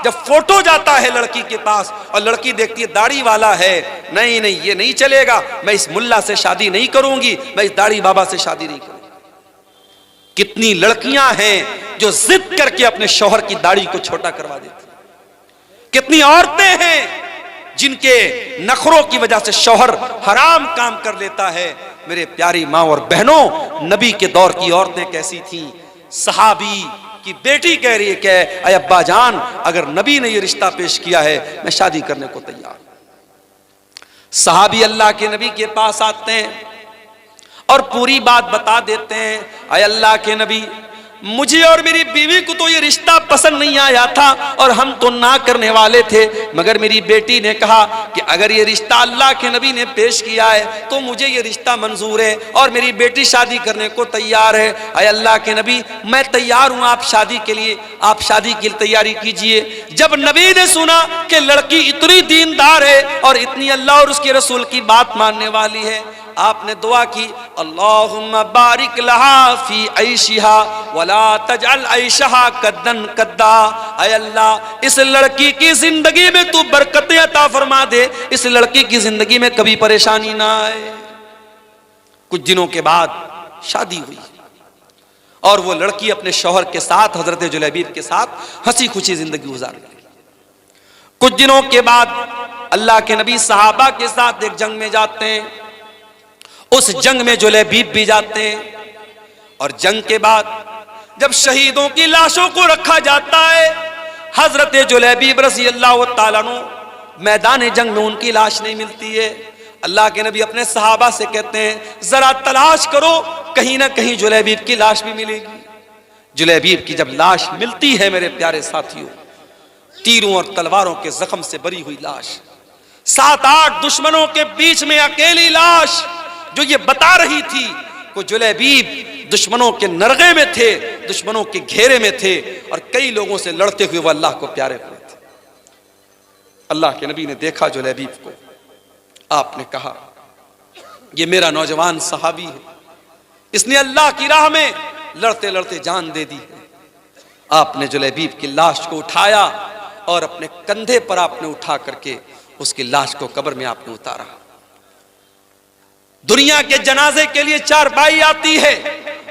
जब फोटो जाता है लड़की के पास और लड़की देखती है दाढ़ी वाला है, नहीं नहीं ये नहीं चलेगा, मैं इस मुल्ला से शादी नहीं करूंगी, मैं इस दाढ़ी बाबा से शादी नहीं करूंगी। कितनी लड़कियां हैं जो जिद करके अपने शौहर की दाढ़ी को छोटा करवा देती। कितनी औरतें हैं जिनके नखरों की वजह से शौहर हराम काम कर लेता है। मेरे प्यारी माँ और बहनों, नबी के दौर की औरतें कैसी थीं। सहाबी की बेटी कह रही है कि अय अब्बा जान, अगर नबी ने ये रिश्ता पेश किया है, मैं शादी करने को तैयार। सहाबी अल्लाह के नबी के पास आते हैं और पूरी बात बता देते हैं, अय अल्लाह के नबी, मुझे और मेरी बीवी को तो ये रिश्ता पसंद नहीं आया था और हम तो ना करने वाले थे, मगर मेरी बेटी ने कहा कि अगर ये रिश्ता अल्लाह के नबी ने पेश किया है तो मुझे ये रिश्ता मंजूर है और मेरी बेटी शादी करने को तैयार है। अय अल्लाह के नबी, मैं तैयार हूँ आप शादी के लिए, आप शादी की तैयारी कीजिए। जब नबी ने सुना कि लड़की इतनी दीनदार है और इतनी अल्लाह और उसके रसूल की बात मानने वाली है, आपने दुआ की, अल्लाहुम्मा बारिक लहा फी ऐशिहा वला तजअल ऐशहा कद्दन कद्दा। ऐ अल्लाह, इस लड़की की जिंदगी में तू बरकतें अता फरमा दे, इस लड़की की जिंदगी में कभी परेशानी ना आए। कुछ दिनों के बाद शादी हुई और वो लड़की अपने शौहर के साथ, हजरत जुलैबीब के साथ हंसी खुशी जिंदगी गुजार गई। कुछ दिनों के बाद अल्लाह के नबी सहाबा के साथ एक जंग में जाते हैं। उस जंग में जुलैबीब भी जाते हैं और जंग के बाद जब शहीदों की लाशों को रखा जाता है, हजरत जुलैबीब रज़ी अल्लाह ताला अन्हु मैदान जंग में उनकी लाश नहीं मिलती है। अल्लाह के नबी अपने सहाबा से कहते हैं, जरा तलाश करो, कहीं ना कहीं जुलैबीब की लाश भी मिलेगी। जुलैबीब की जब लाश मिलती है मेरे प्यारे साथियों, तीरों और तलवारों के जख्म से भरी हुई लाश, 7-8 दुश्मनों के बीच में अकेली लाश, जो ये बता रही थी कि जुलैबीब दुश्मनों के नरगे में थे, दुश्मनों के घेरे में थे और कई लोगों से लड़ते हुए वो अल्लाह को प्यारे हुए थे। अल्लाह के नबी ने देखा जुलैबीब को, आपने कहा ये मेरा नौजवान सहाबी है, इसने अल्लाह की राह में लड़ते लड़ते जान दे दी है। आपने जुलैबीब की लाश को उठाया और अपने कंधे पर आपने उठा करके उसकी लाश को कब्र में आपने उतारा। दुनिया के जनाजे के लिए चारपाई आती है,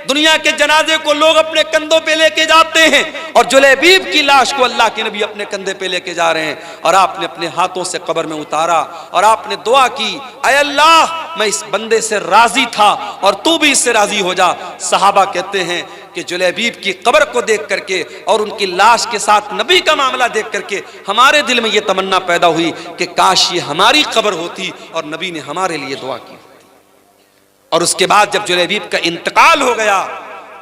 दुनिया के जनाजे को लोग अपने कंधों पे लेके जाते हैं और जुलैबीब की लाश को अल्लाह के नबी अपने कंधे पे लेके जा रहे हैं और आपने अपने हाथों से कब्र में उतारा और आपने दुआ की, ऐ अल्लाह मैं इस बंदे से राजी था और तू भी इससे राजी हो जा। सहाबा कहते हैं कि जुलैबीब की कब्र को देख करके और उनकी लाश के साथ नबी का मामला देख करके हमारे दिल में यह तमन्ना पैदा हुई कि काश ये हमारी कब्र होती और नबी ने हमारे लिए दुआ की। और उसके बाद जब जुलैबीब का इंतकाल हो गया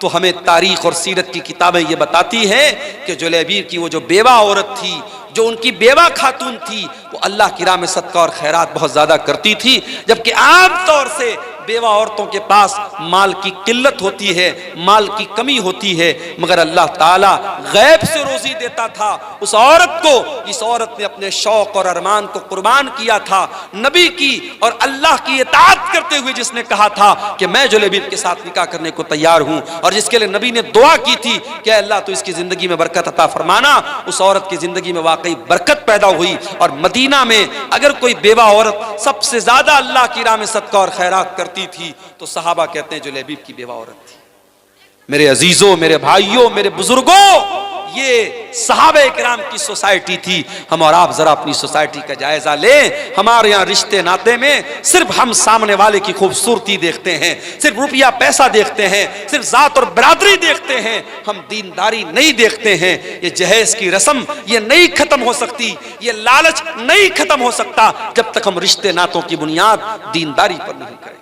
तो हमें तारीख और सीरत की किताबें ये बताती हैं कि जुलैबीब की वो जो बेवा औरत थी, जो उनकी बेवा खातून थी, वो अल्लाह की राह में सदका और खैरात बहुत ज्यादा करती थी, जबकि आम तौर से बेवा औरतों के पास माल की किल्लत होती है, माल की कमी होती है, मगर अल्लाह ताला गैब से रोजी देता था उस औरत को। इस औरत ने अपने शौक और अरमान को कुर्बान किया था नबी की और अल्लाह की इताअत करते हुए, जिसने कहा था कि मैं जुलैबीब के साथ निकाह करने को तैयार हूं और जिसके लिए नबी ने दुआ की थी कि अल्लाह तो इसकी जिंदगी में बरकत अता फरमाना। उस औरत की जिंदगी में वाकई बरकत पैदा हुई और मदीना में अगर कोई बेवा औरत सबसे ज्यादा अल्लाह की राह में सदका और खैरात करती थी तो सहाबा कहते हैं जुलैबीब की बेवा औरत थी। मेरे अजीजों, मेरे भाइयों, मेरे बुजुर्गों, ये सहाबे किराम की सोसाइटी थी। हम और आप जरा अपनी सोसाइटी का जायजा लें। हमारे यहाँ रिश्ते नाते में सिर्फ हम सामने वाले की खूबसूरती देखते हैं, सिर्फ रुपया पैसा देखते हैं, सिर्फ जात और बरादरी देखते हैं, हम दीनदारी नहीं देखते हैं। ये जहेज की रस्म ये नहीं खत्म हो सकती, ये लालच नहीं खत्म हो सकता जब तक हम रिश्ते नातों की बुनियाद दीनदारी पर नहीं करें।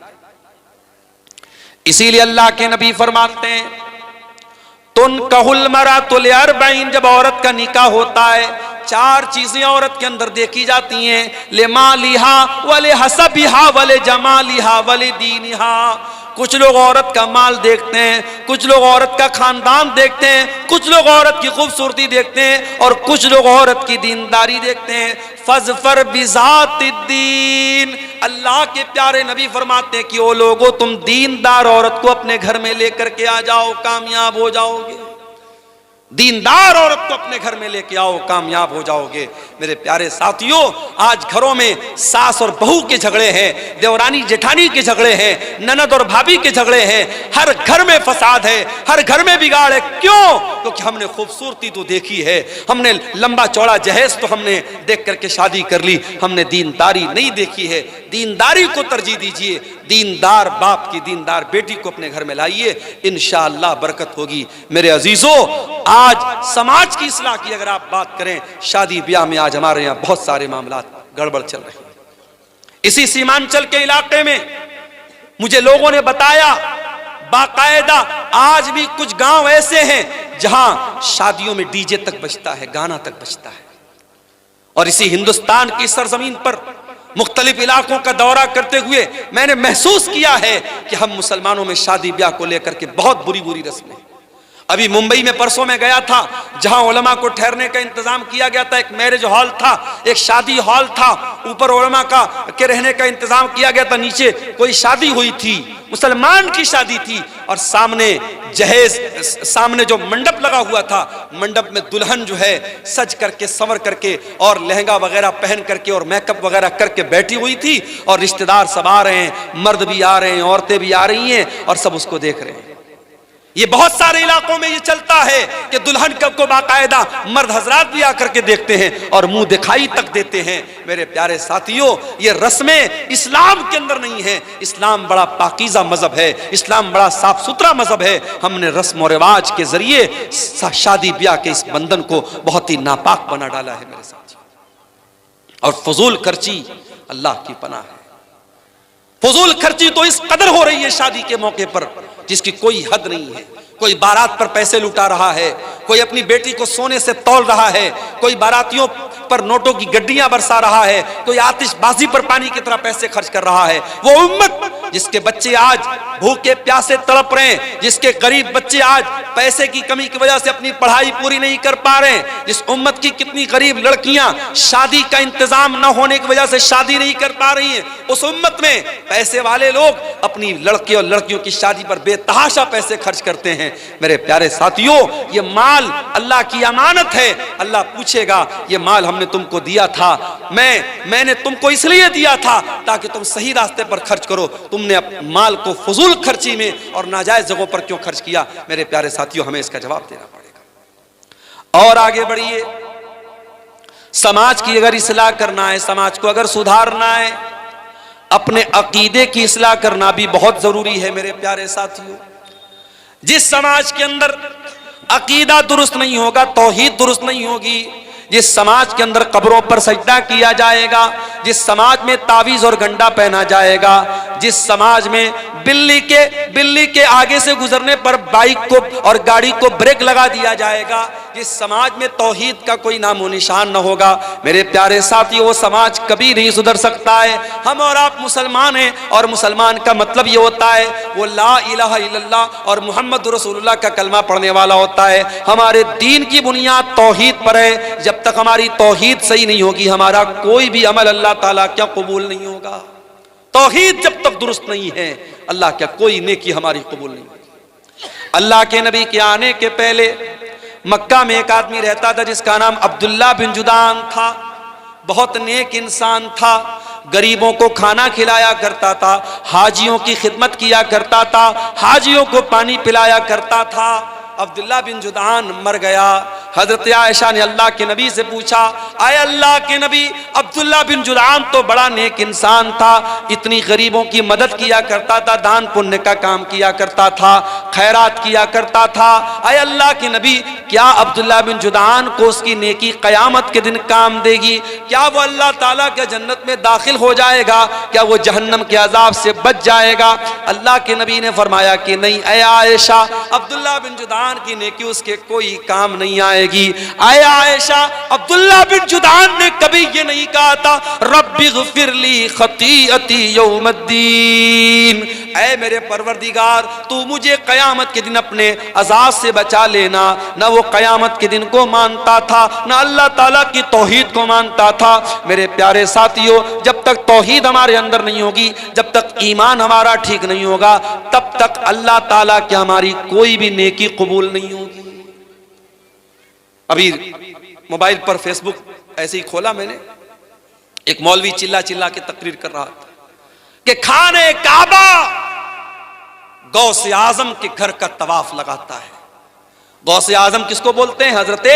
इसीलिए अल्लाह के नबी फरमाते हैं, तुन कहुल मरा तुल अरबईन, जब औरत का निकाह होता है 4 चीजें औरत के अंदर देखी जाती हैं, ले मालिहा वले हसबिहा वले जमालिहा वले दीनिहा। कुछ लोग औरत का माल देखते हैं, कुछ लोग औरत का खानदान देखते हैं, कुछ लोग औरत की खूबसूरती देखते हैं और कुछ लोग औरत की दीनदारी देखते हैं। फज़फर बिज़ातिद्दीन, अल्लाह के प्यारे नबी फरमाते हैं कि ओ लोगों, तुम दीनदार औरत को अपने घर में लेकर के आ जाओ, कामयाब हो जाओगे। दीनदार औरत को अपने घर में लेके आओ, कामयाब हो जाओगे। मेरे प्यारे साथियों, आज घरों में सास और बहू के झगड़े हैं, देवरानी जेठानी के झगड़े हैं, ननद और भाभी के झगड़े हैं, हर घर में फसाद है, हर घर में बिगाड़ है। क्यों? क्योंकि हमने खूबसूरती तो देखी है, हमने लंबा चौड़ा जहेज तो हमने देख करके शादी कर ली, हमने दीनदारी नहीं देखी है। दीनदारी को तरजीह दीजिए, दीनदार बाप की दीनदार बेटी को अपने घर में लाइए, इंशाअल्लाह बरकत होगी। मेरे अजीजों, आज समाज की इस्लाह की अगर आप बात करें, शादी ब्याह में आज हमारे यहाँ बहुत सारे मामला गड़बड़ चल रहे हैं। इसी सीमांचल के इलाके में मुझे लोगों ने बताया, बाकायदा आज भी कुछ गांव ऐसे हैं जहां शादियों में डीजे तक बजता है, गाना तक बजता है। और इसी हिंदुस्तान की सरजमीन पर मुख्तलिफ इलाकों का दौरा करते हुए मैंने महसूस किया है कि हम मुसलमानों में शादी ब्याह को लेकर के बहुत बुरी बुरी रस्में। अभी मुंबई में परसों में गया था, जहां उलमा को ठहरने का इंतजाम किया गया था। एक मैरिज हॉल था, एक शादी हॉल था, ऊपर उलमा के रहने का इंतजाम किया गया था, नीचे कोई शादी हुई थी, मुसलमान की शादी थी। और सामने जहेज, सामने जो मंडप लगा हुआ था, मंडप में दुल्हन जो है सज करके संवर करके और लहंगा वगैरह पहन करके और मेकअप वगैरह करके बैठी हुई थी और रिश्तेदार सब आ रहे हैं, मर्द भी आ रहे हैं, औरतें भी आ रही हैं और सब उसको देख रहे हैं। ये बहुत सारे इलाकों में ये चलता है कि दुल्हन को बाकायदा मर्द हजरात भी आकर के देखते हैं और मुंह दिखाई तक देते हैं। मेरे प्यारे साथियों, ये रस्में इस्लाम के अंदर नहीं है। इस्लाम बड़ा पाकीज़ा मजहब है, इस्लाम बड़ा साफ सुथरा मजहब है। हमने रस्म और रिवाज के जरिए शादी ब्याह के इस बंधन को बहुत ही नापाक बना डाला है मेरे साथियों। और फजूल खर्ची अल्लाह की पनाह है। फजूल खर्ची तो इस कदर हो रही है शादी के मौके पर जिसकी कोई हद नहीं है। कोई बारात पर पैसे लुटा रहा है, कोई अपनी बेटी को सोने से तौल रहा है, कोई बारातियों पर नोटों की गड्डियां बरसा रहा है, कोई आतिशबाजी पर पानी की तरह पैसे खर्च कर रहा है। वो उम्मत जिसके बच्चे आज भूखे प्यासे तड़प रहे हैं, जिसके गरीब बच्चे आज पैसे की कमी की वजह से अपनी पढ़ाई पूरी नहीं कर पा रहे हैं, जिस उम्मत की कितनी गरीब लड़कियां शादी का इंतजाम न होने की वजह से शादी नहीं कर पा रही हैं, उस उम्मत में पैसे वाले लोग अपनी लड़के और लड़कियों की शादी पर बेतहाशा पैसे खर्च करते हैं। मेरे प्यारे साथियों, ये माल अल्लाह की अमानत है। अल्लाह पूछेगा, ये माल हमने ने तुमको दिया था, मैंने तुमको इसलिए दिया था ताकि तुम सही रास्ते पर खर्च करो। तुमने माल को फजूल खर्ची में और नाजायज जगहों पर क्यों खर्च किया? मेरे प्यारे साथियों, हमें इसका जवाब देना पड़ेगा। और आगे बढ़िए, समाज की अगर इस्लाह करना है, समाज को अगर सुधारना है, अपने अकीदे की इस्लाह करना भी बहुत जरूरी है। मेरे प्यारे साथियों, जिस समाज के अंदर अकीदा दुरुस्त नहीं होगा, तौहीद दुरुस्त नहीं होगी, जिस समाज के अंदर कब्रों पर सजदा किया जाएगा, जिस समाज में तावीज और गंडा पहना जाएगा, जिस समाज में बिल्ली के आगे से गुजरने पर बाइक को और गाड़ी को ब्रेक लगा दिया जाएगा, जिस समाज में तौहीद का कोई नामो निशान न होगा, मेरे प्यारे साथियों, वो समाज कभी नहीं सुधर सकता है। हम और आप मुसलमान हैं और मुसलमान का मतलब ये होता है वो ला इलाहा इल्लल्लाह और मुहम्मद रसूलुल्लाह का कलमा पढ़ने वाला होता है। हमारे दीन की बुनियाद तौहीद पर है। जब तक हमारी तौहीद सही नहीं होगी, हमारा कोई भी अमल अल्लाह ताला क्या कबूल नहीं होगा। तौहीद जब तक दुरुस्त नहीं है, अल्लाह क्या कोई नेकी हमारी कबूल नहीं होगी। अल्लाह के नबी के आने के पहले मक्का में एक आदमी रहता था जिसका नाम अब्दुल्ला बिन जुदान था। बहुत नेक इंसान था, गरीबों को खाना खिलाया करता था, हाजियों की खिदमत किया करता था, हाजियों को पानी पिलाया करता था। अब्दुल्ला बिन जुदान मर गया। हजरत आयशा ने अल्लाह के नबी से पूछा, आए अल्लाह के नबी, अब्दुल्ला बिन जुदान तो बड़ा नेक इंसान था, इतनी गरीबों की मदद किया करता था, दान पुण्य का काम किया करता था, खैरात किया करता था। आए अल्लाह के नबी, क्या अब्दुल्ला बिन जुदान को उसकी नेकी क़यामत के दिन काम देगी? क्या वो अल्लाह ताला के जन्नत में दाखिल हो जाएगा? क्या वो जहन्नम के अजाब से बच जाएगा? अल्लाह के नबी ने फरमाया कि नहीं, ऐ आयशा, अब्दुल्ला बिन जुदान की नेकी उसके कोई काम नहीं आएगी। आए आयशा, अब्दुल्ला बिन जुदान ने कभी ये नहीं कहा था रब्बी ग़फ़िरली ख़तीअती यौमद्दीन, ऐ मेरे परवरदिगार तू मुझे क़यामत के दिन अपने अज़ाब से बचा लेना। ना वो क़यामत के दिन को मानता था, ना अल्लाह ताला की तौहीद को मानता था। मेरे प्यारे साथियों, जब तक तौहीद हमारे अंदर नहीं होगी, जब तक ईमान हमारा ठीक नहीं होगा, तब तक अल्लाह ताला की हमारी कोई भी नेकी कबूल नहीं होगी। अभी मोबाइल पर फेसबुक ऐसे ही खोला मैंने, एक मौलवी चिल्ला चिल्ला के तकरीर कर रहा था कि खाने काबा गौसे आजम के घर का तवाफ लगाता है। गौसे आजम किसको बोलते हैं? हजरत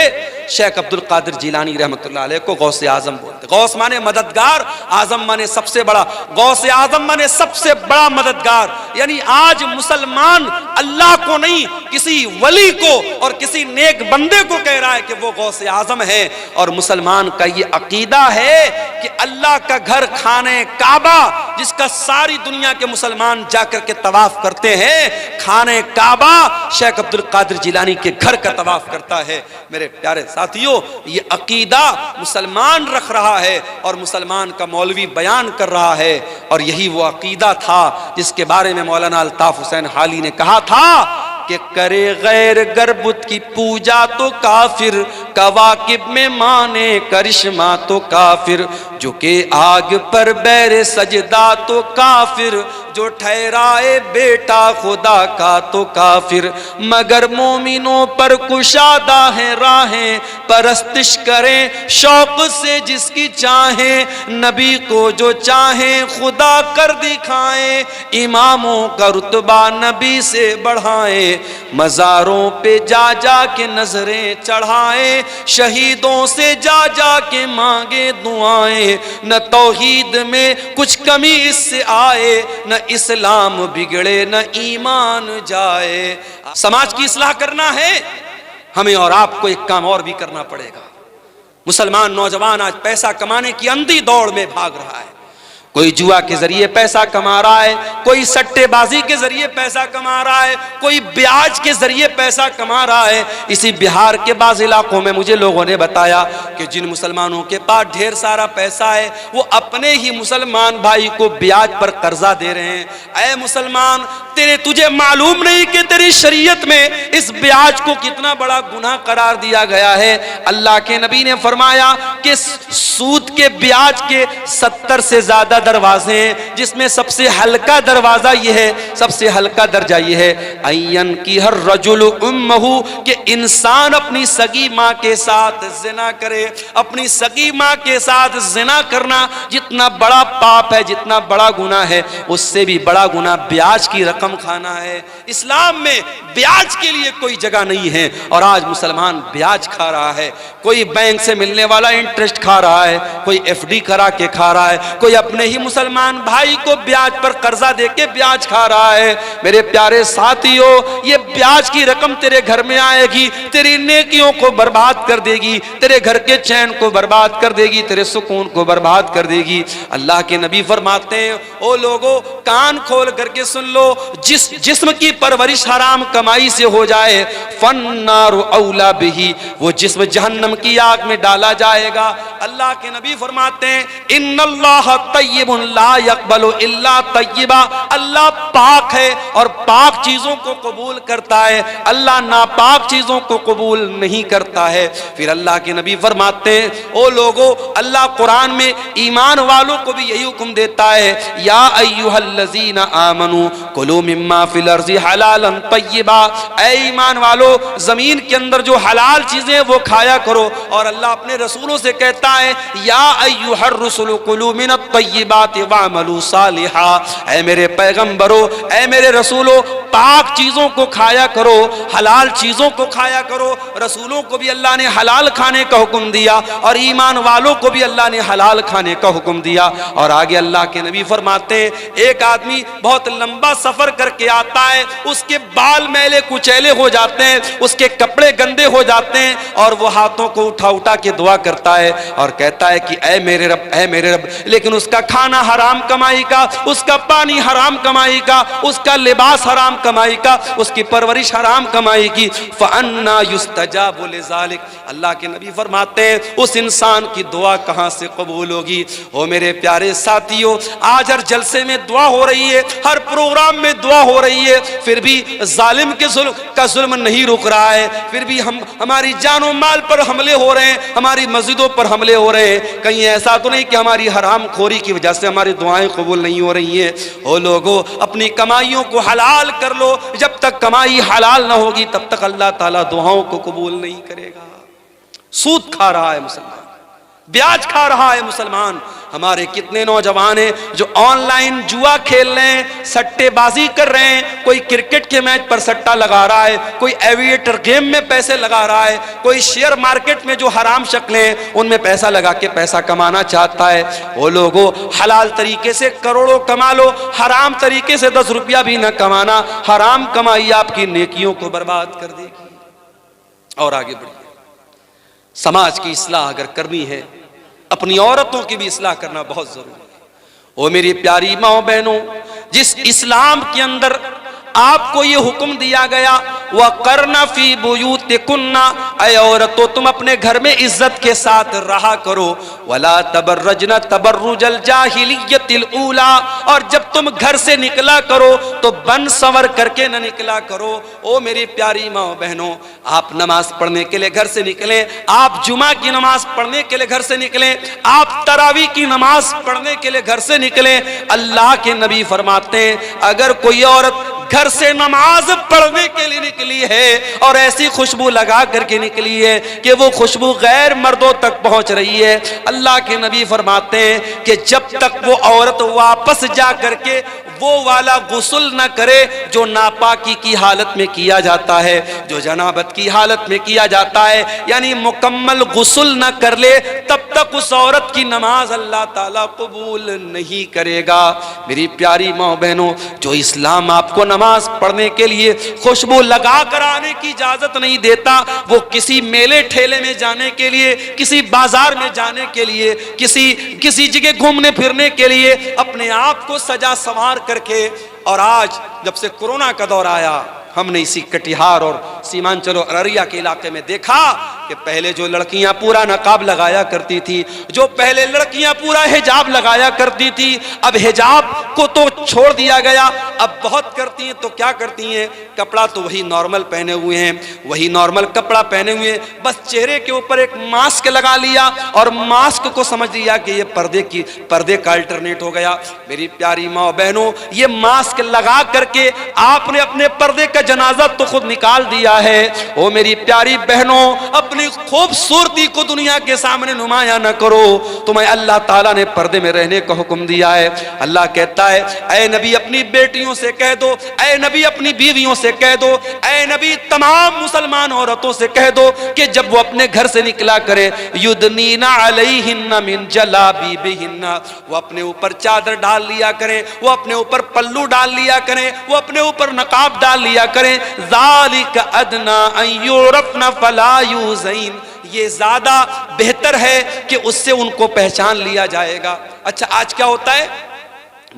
शेख अब्दुल कादिर जिलानी रहमतुल्लाह अलैह को गौसे आजम बोलते हैं। गौस माने मददगार, आजम माने सबसे बड़ा। गौसे आजम माने सबसे बड़ा मददगार। यानी आज मुसलमान अल्लाह को नहीं, किसी वली को और किसी नेक बंदे को कह रहा है कि वो गौसे आजम है। और मुसलमान का ये अकीदा है कि अल्लाह का घर खाने काबा, जिसका सारी दुनिया के मुसलमान जाकर के तवाफ करते हैं, खाने काबा शेख अब्दुल कादिर जिलानी के घर का तवाफ करता है। मेरे प्यारे साथियों, ये अकीदा मुसलमान रख रहा है और मुसलमान का मौलवी बयान कर रहा है। और यही वो अकीदा था जिसके बारे में मौलाना अल्ताफ हुसैन हाली ने कहा था कि करे गैर गरबुत की पूजा तो काफिर, कवाकिब में माने करिश्मा तो काफिर, झुके आग पर बैर सजदा तो काफिर, जो ठहराए बेटा खुदा का तो काफिर, मगर मोमिनों पर कुशादा है राहें, परस्तिश करें शौक से जिसकी चाहे, नबी को जो चाहे खुदा कर दिखाए, इमामों का रुतबा नबी से बढ़ाए, मज़ारों पे जा जा के नजरें चढ़ाए, शहीदों से जा जा के मांगे दुआएं, न तौहीद में कुछ कमी इससे आए, न इस्लाम बिगड़े न ईमान जाए। समाज की इस्लाह करना है, हमें और आपको एक काम और भी करना पड़ेगा। मुसलमान नौजवान आज पैसा कमाने की अंधी दौड़ में भाग रहा है। कोई जुआ के जरिए पैसा कमा रहा है, कोई सट्टेबाजी के जरिए पैसा कमा रहा है, कोई ब्याज के जरिए पैसा कमा रहा है। इसी बिहार के बाज़ इलाकों में मुझे लोगों ने बताया कि जिन मुसलमानों के पास ढेर सारा पैसा है, वो अपने ही मुसलमान भाई को ब्याज पर कर्जा दे रहे हैं। ऐ मुसलमान, तुझे मालूम नहीं कि तेरी शरीयत में इस ब्याज को कितना बड़ा गुनाह करार दिया गया है। अल्लाह के नबी ने फरमाया कि सूद के ब्याज के 70 से ज्यादा दरवाजे हैं, जिसमें सबसे हल्का दरवाजा ये है, सबसे हल्का दर्जा ये है, अय्यन की हर रजुल उम्महु, कि इंसान अपनी सगी माँ के साथ जिना करे। अपनी सगी माँ के साथ जिना करना जितना बड़ा पाप है, जितना बड़ा गुनाह है, उससे भी बड़ा गुनाह ब्याज की रकम खाना है। इस्लाम में ब्याज के लिए कोई जगह नहीं है, और आज मुसलमान ब्याज खा रहा है। कोई बैंक से मिलने वाला इंटरेस्ट खा रहा है, कोई एफडी करा के खा रहा है, कोई अपने ही मुसलमान भाई को ब्याज पर कर्जा देके ब्याज खा रहा है। मेरे प्यारे साथियों, ये ब्याज की रकम तेरे घर में आएगी, तेरी नेकियों को बर्बाद कर देगी, तेरे घर के चैन को बर्बाद कर देगी, तेरे सुकून को बर्बाद कर देगी। अल्लाह के नबी फरमाते हैं, ओ लोगों कान खोल करके सुन लो, जिस जिस्म की परवरिश हराम कमाई से हो जाए, फन्नारु औला बिही, वो जिस्म जहन्नम की आग में डाला जाएगा। अल्लाह के नबी फरमाते हैं, इन्नल्लाह तय्यिबुन ला यक़बलु इल्ला तय्यिबा, अल्लाह पाक है और पाक चीजों को कबूल करता है, अल्लाह नापाक चीजों को कबूल नहीं करता है। फिर अल्लाह के नबी फरमाते हैं, ओ लोगों, अल्लाह कुरान में ईमान वालों को भी यही हुक्म देता है, या अय्युहल्लज़ीना आमनू कुलू मिम्मा फिल अर्ज़ि हलालन तय्यिबा, ऐ ईमान वालों, जमीन के अंदर जो हलाल चीजें वो खाया करो। और अल्लाह अपने रसूलों से कहता है, या अय्युहर रसूल कुलू मिनत तय्यिबाति वअमलू सालिहा, ऐ मेरे पैगंबरों, ऐ मेरे रसूलों, पाक चीजों को खाया करो, हलाल चीजों को खाया करो। रसूलों को भी अल्लाह ने हलाल खाने का हुक्म दिया, और ईमान वालों को भी अल्लाह ने हलाल खाने का हुक्म दिया। और आगे अल्लाह के नबी फरमाते हैं, एक आदमी बहुत लंबा सफर करके आता है, उसके बाल मैले कुचैले हो जाते हैं, उसके कपड़े गंदे हो जाते हैं, और वो हाथों को उठा उठा के दुआ करता है और कहता है कि ऐ मेरे रब, ऐ मेरे रब, लेकिन उसका खाना हराम कमाई का, उसका पानी हराम कमाई का, उसका लिबास हराम कमाई का, उसकी परवरिश हराम कमाई की। फअन्ना युस्तजाबु लिज़ालिक, अल्लाह के नबी फरमाते हैं, उस इंसान की दुआ कहां से कबूल होगी। ओ मेरे प्यारे साथियों, आज हर जलसे में दुआ हो रही है, हर प्रोग्राम में दुआ हो रही है, फिर भी जालिम के जुल्म नहीं रुक रहा है, फिर भी हमारी जानो माल पर हमले हो रहे हैं, हमारी मस्जिदों पर हमले हो रहे हैं। कहीं ऐसा तो नहीं कि हमारी हराम खोरी की वजह से हमारी दुआएं कबूल नहीं हो रही हैं। ओ लोगों, अपनी कमाइयों को हलाल कर लो, जब तक कमाई हलाल ना होगी तब तक अल्लाह ताला दुआओं को कबूल नहीं करेगा। सूद खा रहा है मुसलमान, ब्याज खा रहा है मुसलमान। हमारे कितने नौजवान हैं जो ऑनलाइन जुआ खेल रहे हैं, सट्टेबाजी कर रहे हैं, कोई क्रिकेट के मैच पर सट्टा लगा रहा है, कोई एविएटर गेम में पैसे लगा रहा है, कोई शेयर मार्केट में जो हराम शक्लें हैं उनमें पैसा लगा के पैसा कमाना चाहता है। वो लोगों, हलाल तरीके से करोड़ों कमा लो, हराम तरीके से 10 रुपया भी ना कमाना। हराम कमाई आपकी नेकियों को बर्बाद कर देगी। और आगे बढ़िए, समाज की इस्लाह अगर करनी है, अपनी औरतों की भी इस्लाह करना बहुत जरूरी है। ओ मेरी प्यारी माओ बहनों, जिस इस्लाम के अंदर आपको ये हुक्म दिया गया, वह करना फी बुयूतिकुन्ना, ऐ औरतों तुम अपने घर में इज्जत के साथ रहा करो, वला तबर्रजना तबर्रुजल जाहिलियतिल ऊला, और जब तुम घर से निकला करो तो बन संवर करके न निकला करो। ओ मेरी प्यारी माँ बहनों, आप नमाज पढ़ने के लिए घर से निकलें, आप जुमा की नमाज पढ़ने के लिए घर से निकलें, आप तरावी की नमाज पढ़ने के लिए घर से निकलें। अल्लाह के नबी फरमाते हैं, अगर कोई औरत घर से नमाज पढ़ने के लिए निकली है और ऐसी खुशबू लगा करके निकली है कि वो खुशबू गैर मर्दों तक पहुंच रही है, अल्लाह के नबी फरमाते हैं कि जब तक वो औरत वापस जा करके वो वाला गुस्ल न करे जो नापाकी की हालत में किया जाता है, जो जनाबत की हालत में किया जाता है, यानी मुकम्मल गुस्ल न कर ले, तब तक उस औरत की नमाज अल्लाह ताला कबूल नहीं करेगा। मेरी प्यारी माँ बहनों, जो इस्लाम आपको नमाज पढ़ने के लिए खुशबू लगा कर आने की इजाजत नहीं देता, वो किसी मेले ठेले में जाने के लिए, किसी बाजार में जाने के लिए, किसी जगह घूमने फिरने के लिए अपने आप को सजा संवार करके। और आज जब से कोरोना का दौर आया, हमने इसी कटिहार और सीमांचल और अररिया के इलाके में देखा कि पहले जो लड़कियां पूरा नकाब लगाया करती थी, जो पहले लड़कियां पूरा हिजाब लगाया करती थी, अब हिजाब को तो छोड़ दिया गया, अब बहुत करती हैं तो क्या करती हैं, कपड़ा तो वही नॉर्मल पहने हुए हैं, वही नॉर्मल कपड़ा पहने हुए हैं, बस चेहरे के ऊपर एक मास्क लगा लिया और मास्क को समझ लिया कि ये पर्दे का अल्टरनेट हो गया। मेरी प्यारी माँ बहनों, ये मास्क लगा करके आपने अपने पर्दे का जनाजा तो खुद निकाल दिया है। ओ मेरी प्यारी बहनों, अपनी खूबसूरती को दुनिया के सामने नुमाया न करो। तुम्हें अल्लाह ताला ने पर्दे में रहने का हुक्म दिया है। अल्लाह कहता है, ऐ नबी अपनी बेटियों से कह दो, ऐ नबी अपनी बीवियों से कह दो, ऐ नबी तमाम मुसलमान औरतों से कह दो कि जब वो अपने घर से निकला करे, युदनीना अलैहिन्ना मिन जलाबीबिहिन्ना, वो अपने ऊपर चादर डाल लिया करें, वो अपने ऊपर पल्लू डाल लिया करें, वो अपने ऊपर नकाब डाल लिया करें। ज़ालिका अदना अन युरफ़ना फला युज़ैन, ये ज्यादा बेहतर है कि उससे उनको पहचान लिया जाएगा। अच्छा, आज क्या होता है,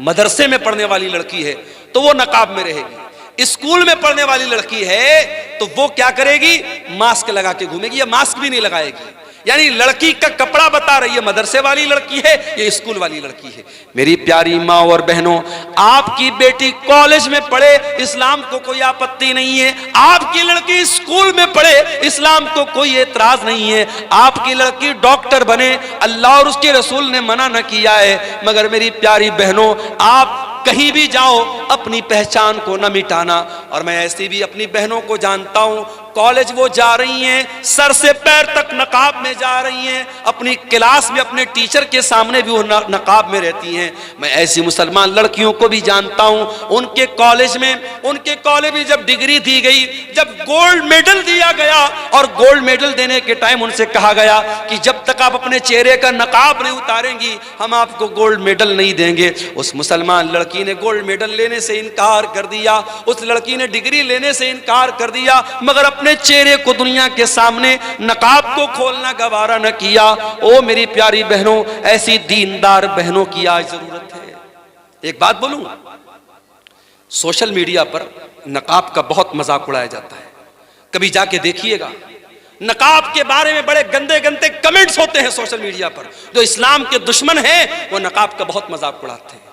मदरसे में पढ़ने वाली लड़की है तो वो नकाब में रहेगी, स्कूल में पढ़ने वाली लड़की है तो वो क्या करेगी, मास्क लगा के घूमेगी या मास्क भी नहीं लगाएगी। यानी लड़की का कपड़ा बता रही है, मदरसे वाली लड़की है ये स्कूल वाली लड़की है। मेरी प्यारी माँ और बहनों, आपकी बेटी कॉलेज में पढ़े, इस्लाम को कोई आपत्ति नहीं है। आपकी लड़की स्कूल में पढ़े, इस्लाम को कोई एतराज नहीं है। आपकी लड़की डॉक्टर बने, अल्लाह और उसके रसूल ने मना न किया है। मगर मेरी प्यारी बहनों, आप कहीं भी जाओ अपनी पहचान को न मिटाना। और मैं ऐसी भी अपनी बहनों को जानता हूं, कॉलेज वो जा रही हैं, सर से पैर तक नकाब में जा रही हैं, अपनी क्लास में अपने टीचर के सामने भी वो नकाब में रहती हैं। मैं ऐसी मुसलमान लड़कियों को भी जानता हूं, उनके कॉलेज में जब डिग्री दी गई, जब गोल्ड मेडल दिया गया और गोल्ड मेडल देने के टाइम उनसे कहा गया कि जब तक आप अपने चेहरे का नकाब नहीं उतारेंगी हम आपको गोल्ड मेडल नहीं देंगे। उस मुसलमान लड़की ने गोल्ड मेडल लेने से इनकार कर दिया, उस लड़की ने डिग्री लेने से इनकार कर दिया, मगर अपने चेहरे को दुनिया के सामने नकाब को खोलना गवारा न किया। ओ मेरी प्यारी बहनों, ऐसी दीनदार बहनों की आज जरूरत है। एक बात बोलूं, सोशल मीडिया पर नकाब का बहुत मजाक उड़ाया जाता है, कभी जाके देखिएगा। नकाब के बारे में बड़े गंदे गंदे कमेंट्स होते हैं सोशल मीडिया पर। जो इस्लाम के दुश्मन हैं वो नकाब का बहुत मजाक उड़ाते हैं।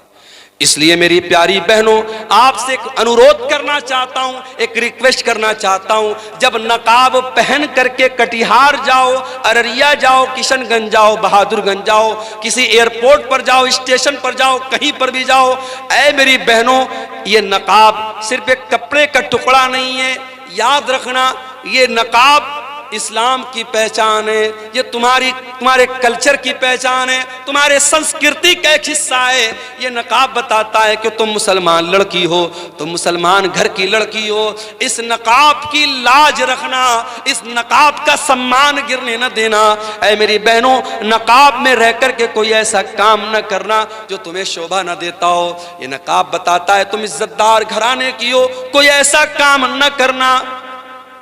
इसलिए मेरी प्यारी बहनों, आपसे एक अनुरोध करना चाहता हूं, एक रिक्वेस्ट करना चाहता हूं, जब नकाब पहन करके कटिहार जाओ, अररिया जाओ, किशनगंज जाओ, बहादुरगंज जाओ, किसी एयरपोर्ट पर जाओ, स्टेशन पर जाओ, कहीं पर भी जाओ, ऐ मेरी बहनों, ये नकाब सिर्फ एक कपड़े का टुकड़ा नहीं है। याद रखना, ये नकाब इस्लाम की पहचान है, ये तुम्हारे कल्चर की पहचान है, तुम्हारे संस्कृति का एक हिस्सा है। ये नकाब बताता है कि तुम मुसलमान लड़की हो, तुम मुसलमान घर की लड़की हो। इस नकाब की लाज रखना, इस नकाब का सम्मान गिरने न देना। ऐ मेरी बहनों, नकाब में रह कर के कोई ऐसा काम न करना जो तुम्हें शोभा न देता हो। ये नकाब बताता है तुम इज्जतदार घराने की हो, कोई ऐसा काम न करना।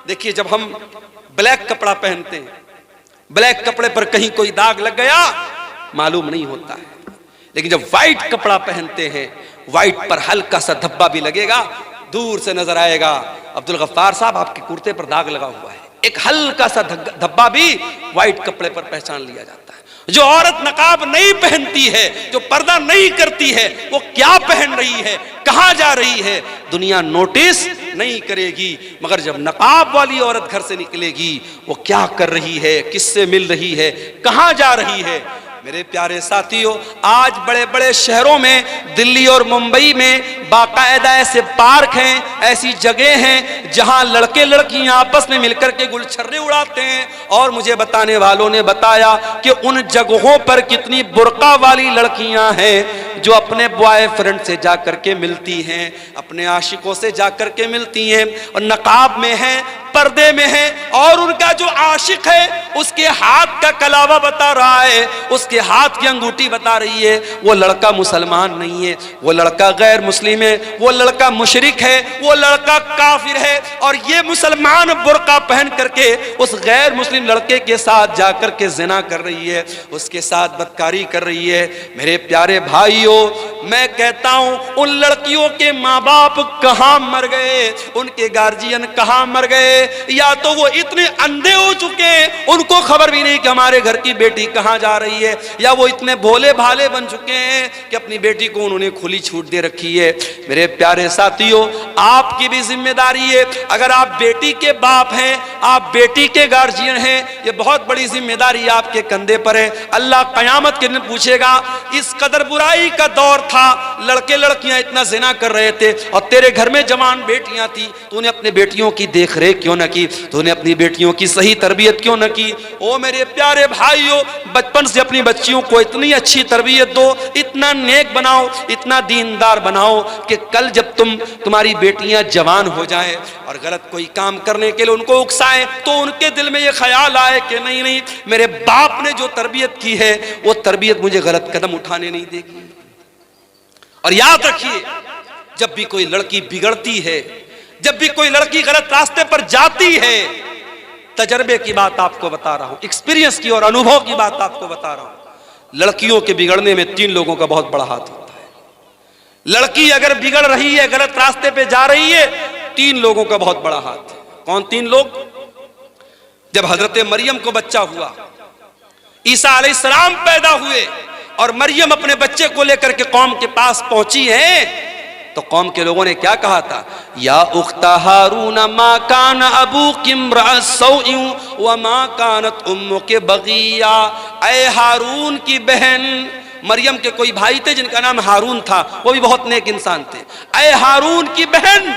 देखिए, जब हम ब्लैक कपड़ा पहनते हैं, ब्लैक कपड़े पर कहीं कोई दाग लग गया मालूम नहीं होता है, लेकिन जब व्हाइट कपड़ा पहनते हैं, व्हाइट पर हल्का सा धब्बा भी लगेगा, दूर से नजर आएगा, अब्दुल गफ्फार साहब आपके कुर्ते पर दाग लगा हुआ है। एक हल्का सा धब्बा भी व्हाइट कपड़े पर पहचान लिया जाता है। जो औरत नकाब नहीं पहनती है, जो पर्दा नहीं करती है, वो क्या पहन रही है, कहां जा रही है, दुनिया नोटिस नहीं करेगी। मगर जब नकाब वाली औरत घर से निकलेगी, वो क्या कर रही है, किससे मिल रही है, कहां जा रही है। मेरे प्यारे साथियों, आज बड़े बड़े शहरों में, दिल्ली और मुंबई में बाकायदा ऐसे पार्क हैं, ऐसी जगह हैं जहां लड़के लड़कियां आपस में मिलकर के गुलछर्रे उड़ाते हैं। और मुझे बताने वालों ने बताया कि उन जगहों पर कितनी बुर्का वाली लड़कियां हैं जो अपने बॉयफ्रेंड से जाकर के मिलती हैं, अपने आशिकों से जाकर के मिलती हैं, और नकाब में हैं, पर्दे में है, और उनका जो आशिक है उसके हाथ का कलावा बता रहा है, उसके हाथ की अंगूठी बता रही है। वो लड़का मुसलमान नहीं है, वो लड़का गैर मुस्लिम है, वो लड़का मुशरिक है, वो लड़का काफिर है। और ये मुसलमान बुर्का पहन करके उस गैर मुस्लिम लड़के के साथ जाकर के जिना कर रही है, उसके साथ बदकारी कर रही है। मेरे प्यारे भाइयों, मैं कहता हूं, उन लड़कियों के माँ बाप कहां मर गए, उनके गार्जियन कहां मर गए, या तो वो इतने अंधे हो चुके हैं उनको खबर भी नहीं कि हमारे घर की बेटी कहां जा रही है, या वो इतने भोले भाले बन चुके हैं कि अपनी बेटी को उन्होंने खुली छूट दे रखी है। मेरे प्यारे साथियों, आपकी भी जिम्मेदारी है। अगर आप बेटी के बाप हैं, आप बेटी के गार्जियन हैं, ये बहुत बड़ी जिम्मेदारी आपके कंधे पर है। अल्लाह कयामत के दिन पूछेगा, इस कदर बुराई का दौर था, लड़के लड़कियां इतना जिना कर रहे थे और तेरे घर में जवान बेटियां थी, तूने अपने बेटियों की देख रेख क्यों न की, तूने अपनी बेटियों की सही तरबियत क्यों न की। ओ मेरे प्यारे भाइयों, बचपन से अपनी बच्चियों को इतनी अच्छी तरबियत दो, इतना नेक बनाओ, इतना दीनदार बनाओ कि कल जब तुम्हारी बेटियां जवान हो जाएं और गलत कोई काम करने के लिए उनको उकसाएं तो उनके दिल में ये ख्याल आए कि नहीं नहीं, मेरे बाप ने जो तरबियत की है वो तरबियत मुझे गलत कदम उठाने नहीं देगी। और याद रखिए, जब भी कोई लड़की बिगड़ती है, जब भी कोई लड़की गलत रास्ते पर जाती है, तजर्बे की बात आपको बता रहा हूं, एक्सपीरियंस की और अनुभव की बात आपको बता रहा हूं, लड़कियों के बिगड़ने में 3 लोगों का बहुत बड़ा हाथ होता है। लड़की अगर बिगड़ रही है, गलत रास्ते पे जा रही है, 3 लोगों का बहुत बड़ा हाथ है। कौन 3 लोग? जब हजरत मरियम को बच्चा हुआ, ईसा अलैहिस्सलाम पैदा हुए और मरियम अपने बच्चे को लेकर के कौम के पास पहुंची है, तो कौम के लोगों ने क्या कहा था? या उख्ता हारून मा कान अबूकी इम्रा सौइन व मा कानत उम्मुकी बगिया। ऐ हारून की बहन, मरियम के कोई भाई थे जिनका नाम हारून था, वो भी बहुत नेक इंसान थे। ऐ हारून की बहन,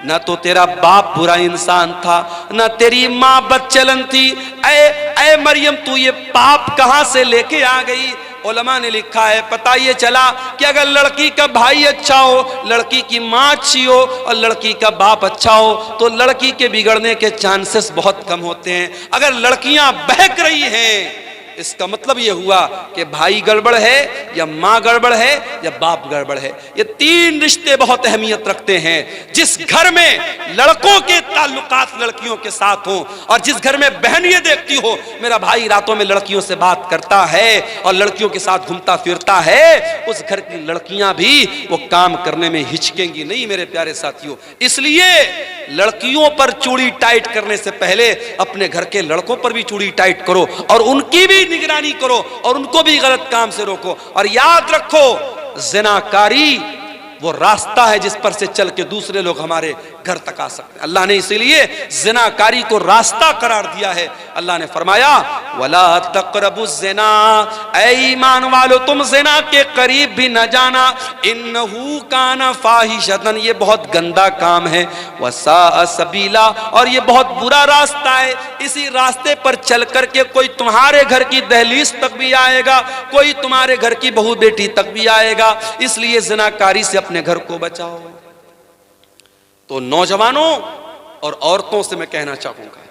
ना तो तेरा बाप बुरा इंसान था, ना तेरी माँ बदचलन थी। ऐ मरियम, तू ये पाप कहां से लेके आ गई? उलमा ने लिखा है, पता ये चला कि अगर लड़की का भाई अच्छा हो, लड़की की माँ अच्छी हो और लड़की का बाप अच्छा हो तो लड़की के बिगड़ने के चांसेस बहुत कम होते हैं। अगर लड़कियां बहक रही हैं, इसका मतलब यह हुआ कि भाई गड़बड़ है या माँ गड़बड़ है या बाप गड़बड़ है। ये 3 रिश्ते बहुत अहमियत रखते हैं। जिस घर में लड़कों के ताल्लुकात लड़कियों के साथ हों और जिस घर में बहन ये देखती हो मेरा भाई रातों में लड़कियों से बात करता है और लड़कियों के साथ घूमता फिरता है, उस घर की लड़कियां भी वो काम करने में हिचकेंगी नहीं मेरे प्यारे साथियों। इसलिए लड़कियों पर चूड़ी टाइट करने से पहले अपने घर के लड़कों पर भी चूड़ी टाइट करो और उनकी भी निगरानी करो और उनको भी गलत काम से रोको। और याद रखो, ज़िनाकारी वो रास्ता है जिस पर से चल के दूसरे लोग हमारे घर तक आ सकते हैं। अल्लाह ने इसीलिए ज़िनाकारी को रास्ता करार दिया है। अल्लाह ने फरमाया, वला तक़रबुज़ ज़िना, ऐ ईमान वालो तुम ज़िना के करीब भी न जाना, इन्नहु काना फ़ाहिशतन, ये बहुत गंदा काम है, वसाअ सबीला, और ये बहुत बुरा रास्ता है। इसी रास्ते पर चल करके कोई तुम्हारे घर की दहलीज तक भी आएगा, कोई तुम्हारे घर की बहू बेटी तक भी आएगा। इसलिए ज़िनाकारी से अपने घर को बचाओ। तो नौजवानों और औरतों से मैं कहना चाहूंगा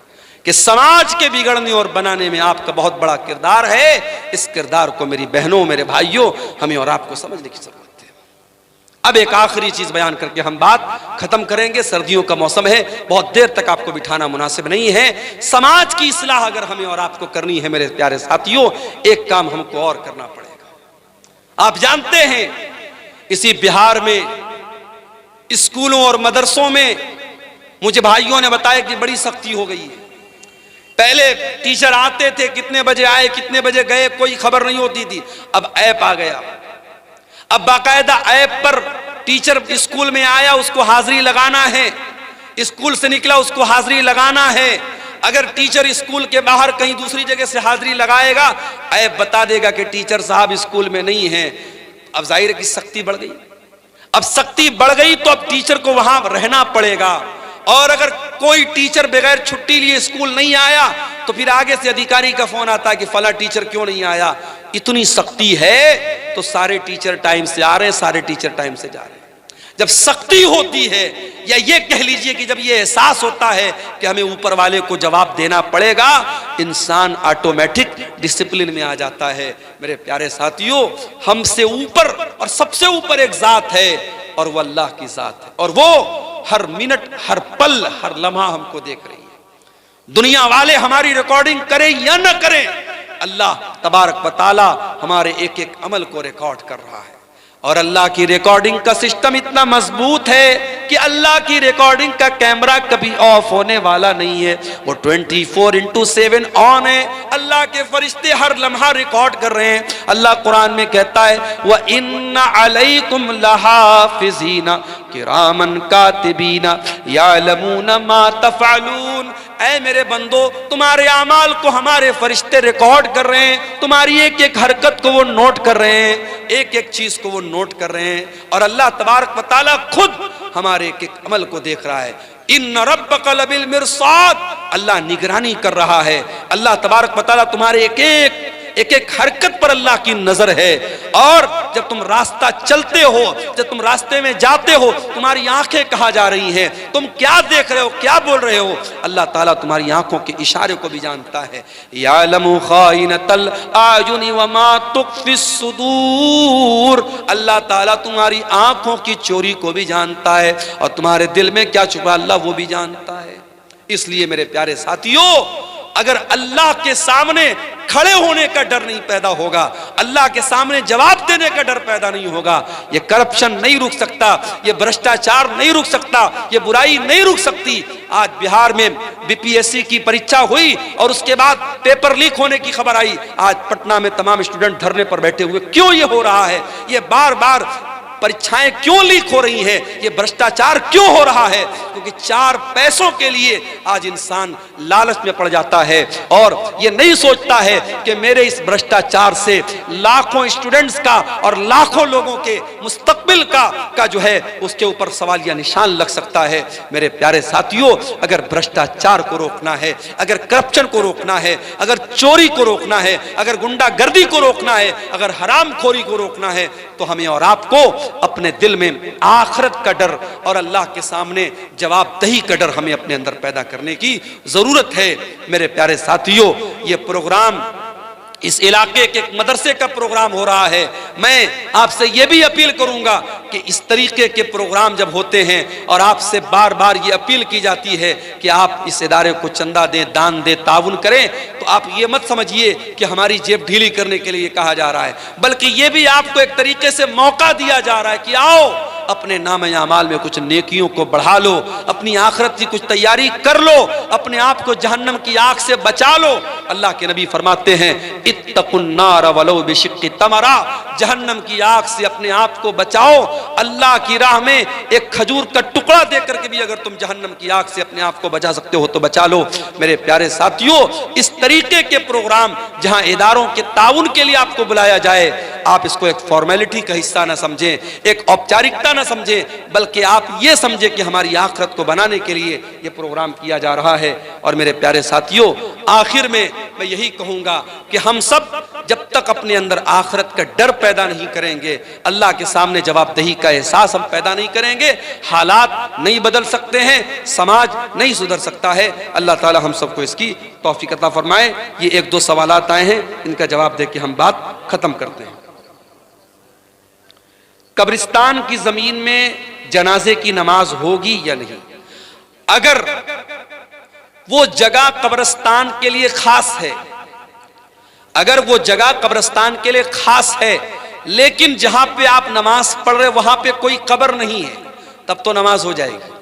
कि समाज के बिगड़ने और बनाने में आपका बहुत बड़ा किरदार है। इस किरदार को मेरी बहनों, मेरे भाइयों, हमें और आपको समझने की जरूरत है। अब एक आखिरी चीज बयान करके हम बात खत्म करेंगे। सर्दियों का मौसम है, बहुत देर तक आपको बिठाना मुनासिब नहीं है। समाज की इस्लाह अगर हमें और आपको करनी है मेरे प्यारे साथियों, एक काम हमको और करना पड़ेगा। आप जानते हैं, इसी बिहार में स्कूलों और मदरसों में मुझे भाइयों ने बताया कि बड़ी सख्ती हो गई है। पहले टीचर आते थे, कितने बजे आए कितने बजे गए कोई खबर नहीं होती थी। अब ऐप आ गया, अब बाकायदा ऐप पर टीचर स्कूल में आया उसको हाजिरी लगाना है, स्कूल से निकला उसको हाजिरी लगाना है। अगर टीचर स्कूल के बाहर कहीं दूसरी जगह से हाजिरी लगाएगा, ऐप बता देगा कि टीचर साहब स्कूल में नहीं है। अब जाहिर है कि सख्ती बढ़ गई। अब सख्ती बढ़ गई तो अब टीचर को वहां रहना पड़ेगा, और अगर कोई टीचर बगैर छुट्टी लिए स्कूल नहीं आया तो फिर आगे से अधिकारी का फोन आता है कि फला टीचर क्यों नहीं आया। इतनी सख्ती है तो सारे टीचर टाइम से आ रहे हैं, सारे टीचर टाइम से जा रहे हैं। जब सख्ती होती है, या ये कह लीजिए कि जब ये एहसास होता है कि हमें ऊपर वाले को जवाब देना पड़ेगा, इंसान ऑटोमेटिक डिसिप्लिन में आ जाता है। मेरे प्यारे साथियों, हमसे ऊपर और सबसे ऊपर एक जात है और वो अल्लाह की जात है, और वो हर मिनट, हर पल, हर लम्हा हमको देख रही है। दुनिया वाले हमारी रिकॉर्डिंग करें या न करें, अल्लाह तबारक व तआला हमारे एक एक अमल को रिकॉर्ड कर रहा है। और अल्लाह की रिकॉर्डिंग का सिस्टम इतना मजबूत है कि अल्लाह की रिकॉर्डिंग का कैमरा कभी ऑफ होने वाला नहीं है, वो 24/7 ऑन है। अल्लाह के फरिश्ते हर लम्हा रिकॉर्ड कर रहे हैं। अल्लाह कुरान में कहता है व इन्ना अलैकुम लहाफिज़ीना किरामन कातिबीना यालमूना मा तफ़अलून। ऐ मेरे बंदो, तुम्हारे अमाल को हमारे फरिश्ते रिकॉर्ड कर रहे हैं, तुम्हारी एक एक हरकत को वो नोट कर रहे हैं, एक एक चीज को वो नोट कर रहे हैं। और अल्लाह तबारक व तआला खुद हमारे एक एक अमल को देख रहा है। इन्न रब्बका लबिल मिरसाद, अल्लाह निगरानी कर रहा है। अल्लाह तबारक व तआला तुम्हारे एक एक हरकत पर अल्लाह की नजर है। और जब तुम रास्ता चलते हो, जब तुम रास्ते में जाते हो, तुम्हारी आंखें कहाँ जा रही हैं, तुम क्या देख रहे हो, क्या बोल रहे हो, अल्लाह ताला तुम्हारी आंखों के इशारे को भी जानता है। यालमु खाइनतल आयुनि व मा तुख्फिस सुदूर, अल्लाह ताला तुम्हारी आंखों की चोरी को भी जानता है और तुम्हारे दिल में क्या छुपा अल्लाह वो भी जानता है। इसलिए मेरे प्यारे साथियों, अगर अल्लाह के सामने खड़े होने का डर नहीं पैदा होगा, अल्लाह के सामने जवाब देने का डर पैदा नहीं होगा, ये करप्शन नहीं रुक सकता, ये भ्रष्टाचार नहीं रुक सकता, ये बुराई नहीं रुक सकती। आज बिहार में बीपीएससी की परीक्षा हुई और उसके बाद पेपर लीक होने की खबर आई। आज पटना में तमाम स्टूडेंट धरने पर बैठे हुए। क्यों ये हो रहा है? ये बार बार परीक्षाएं क्यों लीक हो रही हैं? ये भ्रष्टाचार क्यों हो रहा है? क्योंकि 4 पैसों के लिए आज इंसान लालच में पड़ जाता है और ये नहीं सोचता है कि मेरे इस भ्रष्टाचार से लाखों स्टूडेंट्स का और लाखों लोगों के मुस्तकबिल का जो है उसके ऊपर सवालिया निशान लग सकता है। मेरे प्यारे साथियों, अगर भ्रष्टाचार को रोकना है, अगर करप्शन को रोकना है, अगर चोरी को रोकना है, अगर गुंडागर्दी को रोकना है, अगर हरामखोरी को रोकना है, तो हमें और आपको अपने दिल में आखिरत का डर और अल्लाह के सामने जवाबदेही का डर हमें अपने अंदर पैदा करने की जरूरत है। मेरे प्यारे साथियों, ये प्रोग्राम इस इलाके के एक मदरसे का प्रोग्राम हो रहा है। मैं आपसे यह भी अपील करूंगा कि इस तरीके के प्रोग्राम जब होते हैं और आपसे बार बार ये अपील की जाती है कि आप इस इदारे को चंदा दें, दान दें, ताउन करें, तो आप ये मत समझिए कि हमारी जेब ढीली करने के लिए कहा जा रहा है, बल्कि ये भी आपको एक तरीके से मौका दिया जा रहा है कि आओ अपने नाम अमाल में कुछ नेकियों को बढ़ा लो, अपनी आखिरत की कुछ तैयारी कर लो, अपने आप को जहन्नम की आग से बचा लो। अल्लाह के नबी फरमाते हैं इत्तकुन्नार वलो बिशिक्कि तमरा, जहन्नम की आग से अपने आप को बचाओ। अल्लाह की राह में एक खजूर का टुकड़ा देकर के भी अगर तुम जहन्नम की आग से अपने आप को बचा सकते हो तो बचा लो। मेरे प्यारे साथियों, इस तरीके के प्रोग्राम जहां इदारों के ताउन के लिए आपको बुलाया जाए, आप इसको एक फॉर्मेलिटी का हिस्सा ना समझें, एक औपचारिकता ना समझें, बल्कि आप ये समझें कि हमारी आखिरत को बनाने के लिए ये प्रोग्राम किया जा रहा है। और मेरे प्यारे साथियों, आखिर में मैं यही कहूंगा कि हम सब जब तक अपने अंदर आखिरत का डर पैदा नहीं करेंगे, अल्लाह के सामने जवाबदेही का एहसास हम पैदा नहीं करेंगे, हालात नहीं बदल सकते हैं, समाज नहीं सुधर सकता है। अल्लाह ताला हम सबको इसकी तौफीक अता फरमाए। ये 1-2 सवालात आए हैं, इनका जवाब दे के हम बात खत्म करते हैं। कब्रिस्तान की जमीन में जनाजे की नमाज होगी या नहीं? अगर वो जगह कब्रिस्तान के लिए खास है, अगर वो जगह कब्रिस्तान के लिए खास है, लेकिन जहां पे आप नमाज पढ़ रहे वहां पे कोई कब्र नहीं है, तब तो नमाज हो जाएगी।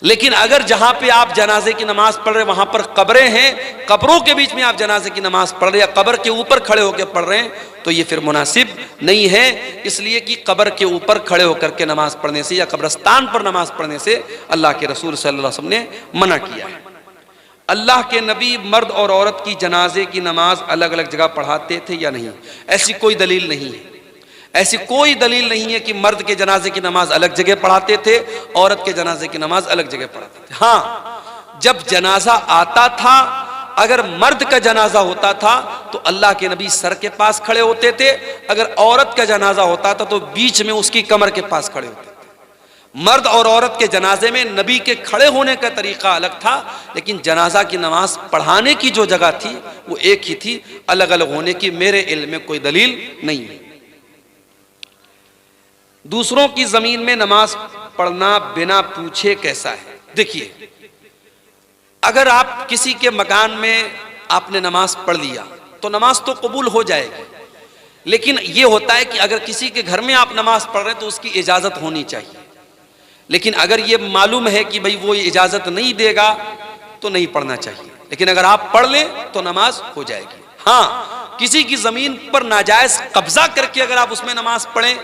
लेकिन अगर जहां पे आप जनाजे की नमाज पढ़ रहे वहां पर कब्रें हैं, कब्रों के बीच में आप जनाजे की नमाज पढ़ रहे या कब्र के ऊपर खड़े होकर पढ़ रहे हैं, तो ये फिर मुनासिब नहीं है। इसलिए कि कब्र के ऊपर खड़े होकर के नमाज पढ़ने से या कब्रिस्तान पर नमाज पढ़ने से अल्लाह के रसूल सल्लल्लाहु अलैहि वसल्लम ने मना किया है। अल्लाह के नबी मर्द और औरत की जनाजे की नमाज अलग अलग जगह पढ़ाते थे या नहीं? ऐसी कोई दलील नहीं है। ऐसी कोई दलील नहीं है कि मर्द के जनाजे की नमाज अलग जगह पढ़ाते थे, औरत के जनाजे की नमाज अलग जगह पढ़ाते थे। हाँ, जब जनाजा आता था, अगर मर्द का जनाजा होता था तो अल्लाह के नबी सर के पास खड़े होते थे, अगर औरत का जनाजा होता था तो बीच में उसकी कमर के पास खड़े होते थे। मर्द और औरत के जनाजे में नबी के खड़े होने का तरीका अलग था, लेकिन जनाजा की नमाज पढ़ाने की जो जगह थी वो एक ही थी। अलग अलग होने की मेरे इल्म में कोई दलील नहीं है। दूसरों की जमीन में नमाज पढ़ना बिना पूछे कैसा है? देखिए, अगर आप किसी के मकान में आपने नमाज पढ़ लिया तो नमाज तो कबूल हो जाएगी, लेकिन यह होता है कि अगर किसी के घर में आप नमाज पढ़ रहे हैं तो उसकी इजाजत होनी चाहिए। लेकिन अगर ये मालूम है कि भाई वो इजाजत नहीं देगा तो नहीं पढ़ना चाहिए। लेकिन अगर आप पढ़ लें तो नमाज हो जाएगी। हाँ, किसी की जमीन पर नाजायज कब्जा करके अगर आप उसमें नमाज पढ़ें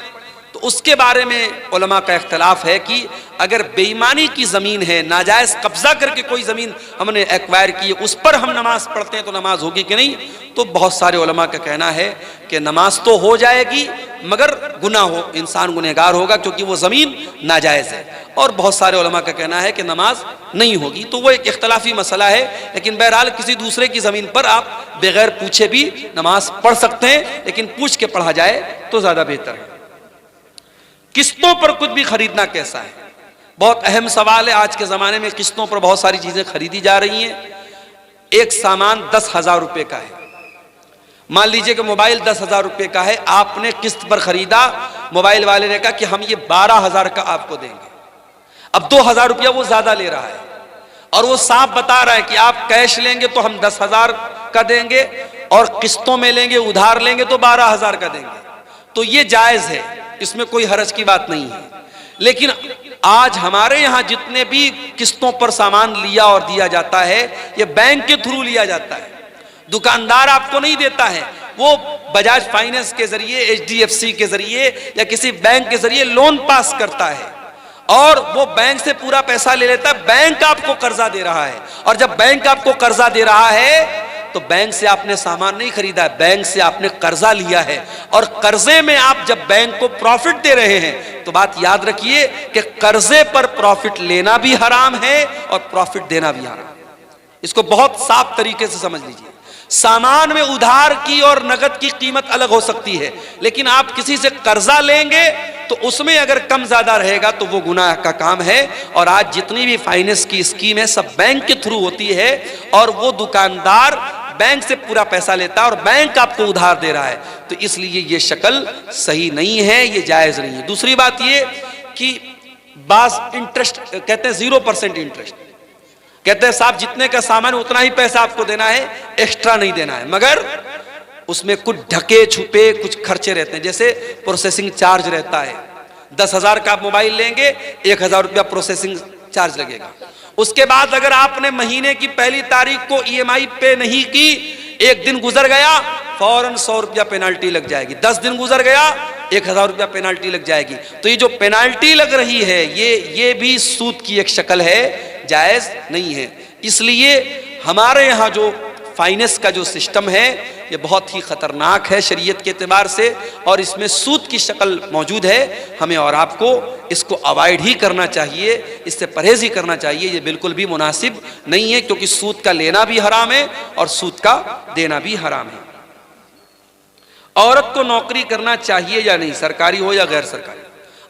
तो उसके बारे में उलमा का इख्तलाफ है कि अगर बेईमानी की ज़मीन है, नाजायज़ कब्जा करके कोई ज़मीन हमने एक्वायर की है, उस पर हम नमाज पढ़ते हैं तो नमाज होगी कि नहीं। तो बहुत सारे उलमा का कहना है कि नमाज तो हो जाएगी मगर गुनाह हो, इंसान गुनहगार होगा क्योंकि वो ज़मीन नाजायज़ है। और बहुत सारे उलमा का कहना है कि नमाज नहीं होगी। तो वो एक इख्तलाफी मसला है, लेकिन बहरहाल किसी दूसरे की ज़मीन पर आप बगैर पूछे भी नमाज पढ़ सकते हैं, लेकिन पूछ के पढ़ा जाए तो ज़्यादा बेहतर है। किस्तों पर कुछ भी खरीदना कैसा है, बहुत अहम सवाल है। आज के ज़माने में किस्तों पर बहुत सारी चीज़ें खरीदी जा रही हैं। एक सामान 10,000 रुपये का है, मान लीजिए कि मोबाइल 10,000 रुपये का है, आपने किस्त पर खरीदा, मोबाइल वाले ने कहा कि हम ये 12,000 का आपको देंगे। अब 2,000 रुपया वो ज़्यादा ले रहा है और वो साफ बता रहा है कि आप कैश लेंगे तो हम 10,000 का देंगे और किस्तों में लेंगे, उधार लेंगे तो 12,000 का देंगे। तो ये जायज़ है, इसमें कोई हरज की बात नहीं है। लेकिन आज हमारे यहाँ जितने भी किस्तों पर सामान लिया और दिया जाता है, ये बैंक के थ्रू लिया जाता है। दुकानदार आपको नहीं देता है, वो बजाज फाइनेंस के जरिए, HDFC के जरिए या किसी बैंक के जरिए लोन पास करता है और वो बैंक से पूरा पैसा ले लेता है। बैंक आपको कर्जा दे रहा है और जब बैंक आपको कर्जा दे रहा है तो बैंक से आपने सामान नहीं खरीदा है, बैंक से आपने कर्जा लिया है। और कर्जे में आप जब बैंक को प्रॉफिट दे रहे हैं तो बात याद रखिए कि कर्जे पर प्रॉफिट लेना भी हराम है और प्रॉफिट देना भी हराम है। इसको बहुत साफ तरीके से समझ लीजिए। सामान में उधार की और नगद की कीमत अलग हो सकती है, लेकिन आप किसी से कर्जा लेंगे तो उसमें अगर कम ज्यादा रहेगा तो वो गुनाह का काम है। और आज जितनी भी फाइनेंस की स्कीम है सब बैंक के थ्रू होती है और वो दुकानदार बैंक से पूरा पैसा लेता है और बैंक आपको उधार दे रहा है। तो इसलिए ये शक्ल सही नहीं है, ये जायज नहीं है। दूसरी बात ये कि बास इंटरेस्ट कहते हैं 0% इंटरेस्ट, कहते हैं साहब जितने का सामान उतना ही पैसा आपको देना है, एक्स्ट्रा नहीं देना है। मगर उसमें कुछ ढके छुपे कुछ खर्चे रहते हैं, जैसे प्रोसेसिंग चार्ज रहता है। 10,000 का आप मोबाइल लेंगे, 1,000 रुपया प्रोसेसिंग चार्ज लगेगा। उसके बाद अगर आपने महीने की पहली तारीख को EMI पे नहीं की, एक दिन गुजर गया फौरन 100 रुपया पेनाल्टी लग जाएगी। 10 दिन गुजर गया 1,000 रुपया पेनाल्टी लग जाएगी। तो ये जो पेनाल्टी लग रही है ये भी सूद की एक शक्ल है, जायज नहीं है। इसलिए हमारे यहाँ जो फाइनेंस का जो सिस्टम है ये बहुत ही खतरनाक है शरीयत के एतबार से और इसमें सूद की शक्ल मौजूद है। हमें और आपको इसको अवॉइड ही करना चाहिए, इससे परहेज ही करना चाहिए। ये बिल्कुल भी मुनासिब नहीं है, क्योंकि सूद का लेना भी हराम है और सूद का देना भी हराम है। औरत को नौकरी करना चाहिए या नहीं, सरकारी हो या गैर सरकारी?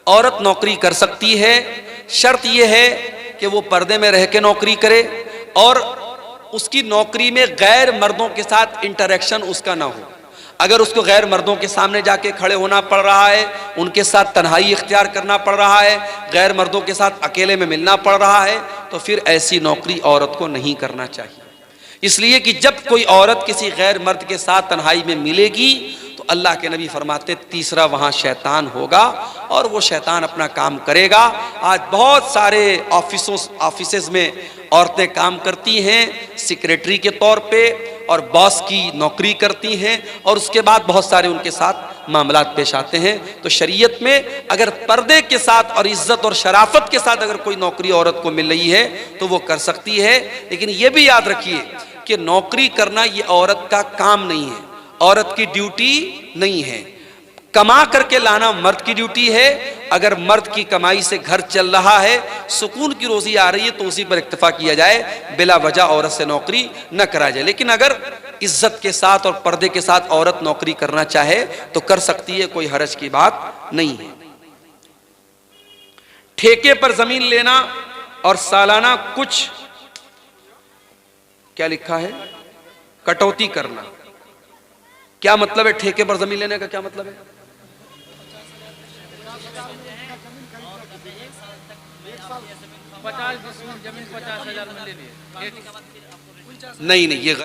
औरत नौकरी कर सकती है, शर्त यह है कि वो पर्दे में रह के नौकरी करे और उसकी नौकरी में गैर मर्दों के साथ इंटरेक्शन उसका ना हो। अगर उसको गैर मर्दों के सामने जाके खड़े होना पड़ रहा है, उनके साथ तन्हाई इख्तियार करना पड़ रहा है, गैर मर्दों के साथ अकेले में मिलना पड़ रहा है, तो फिर ऐसी नौकरी औरत को नहीं करना चाहिए। इसलिए कि जब कोई औरत किसी गैर मर्द के साथ तन्हाई में मिलेगी तो अल्लाह के नबी फरमाते तीसरा वहाँ शैतान होगा और वो शैतान अपना काम करेगा। आज बहुत सारे ऑफिसेज में औरतें काम करती हैं सेक्रेटरी के तौर पे और बॉस की नौकरी करती हैं और उसके बाद बहुत सारे उनके साथ मामलात पेश आते हैं। तो शरीयत में अगर पर्दे के साथ और इज्जत और शराफत के साथ अगर कोई नौकरी औरत को मिल रही है तो वो कर सकती है। लेकिन ये भी याद रखिए कि नौकरी करना ये औरत का काम नहीं है, औरत की ड्यूटी नहीं है। कमा करके लाना मर्द की ड्यूटी है। अगर मर्द की कमाई से घर चल रहा है, सुकून की रोजी आ रही है, तो उसी पर इक्तफा किया जाए, बिला वजह औरत से नौकरी न करा जाए। लेकिन अगर इज्जत के साथ और पर्दे के साथ औरत नौकरी करना चाहे तो कर सकती है, कोई हरज की बात नहीं है। ठेके पर जमीन लेना और सालाना कुछ क्या लिखा है कटौती करना, क्या मतलब है? ठेके पर जमीन लेने का क्या मतलब है? नहीं, ये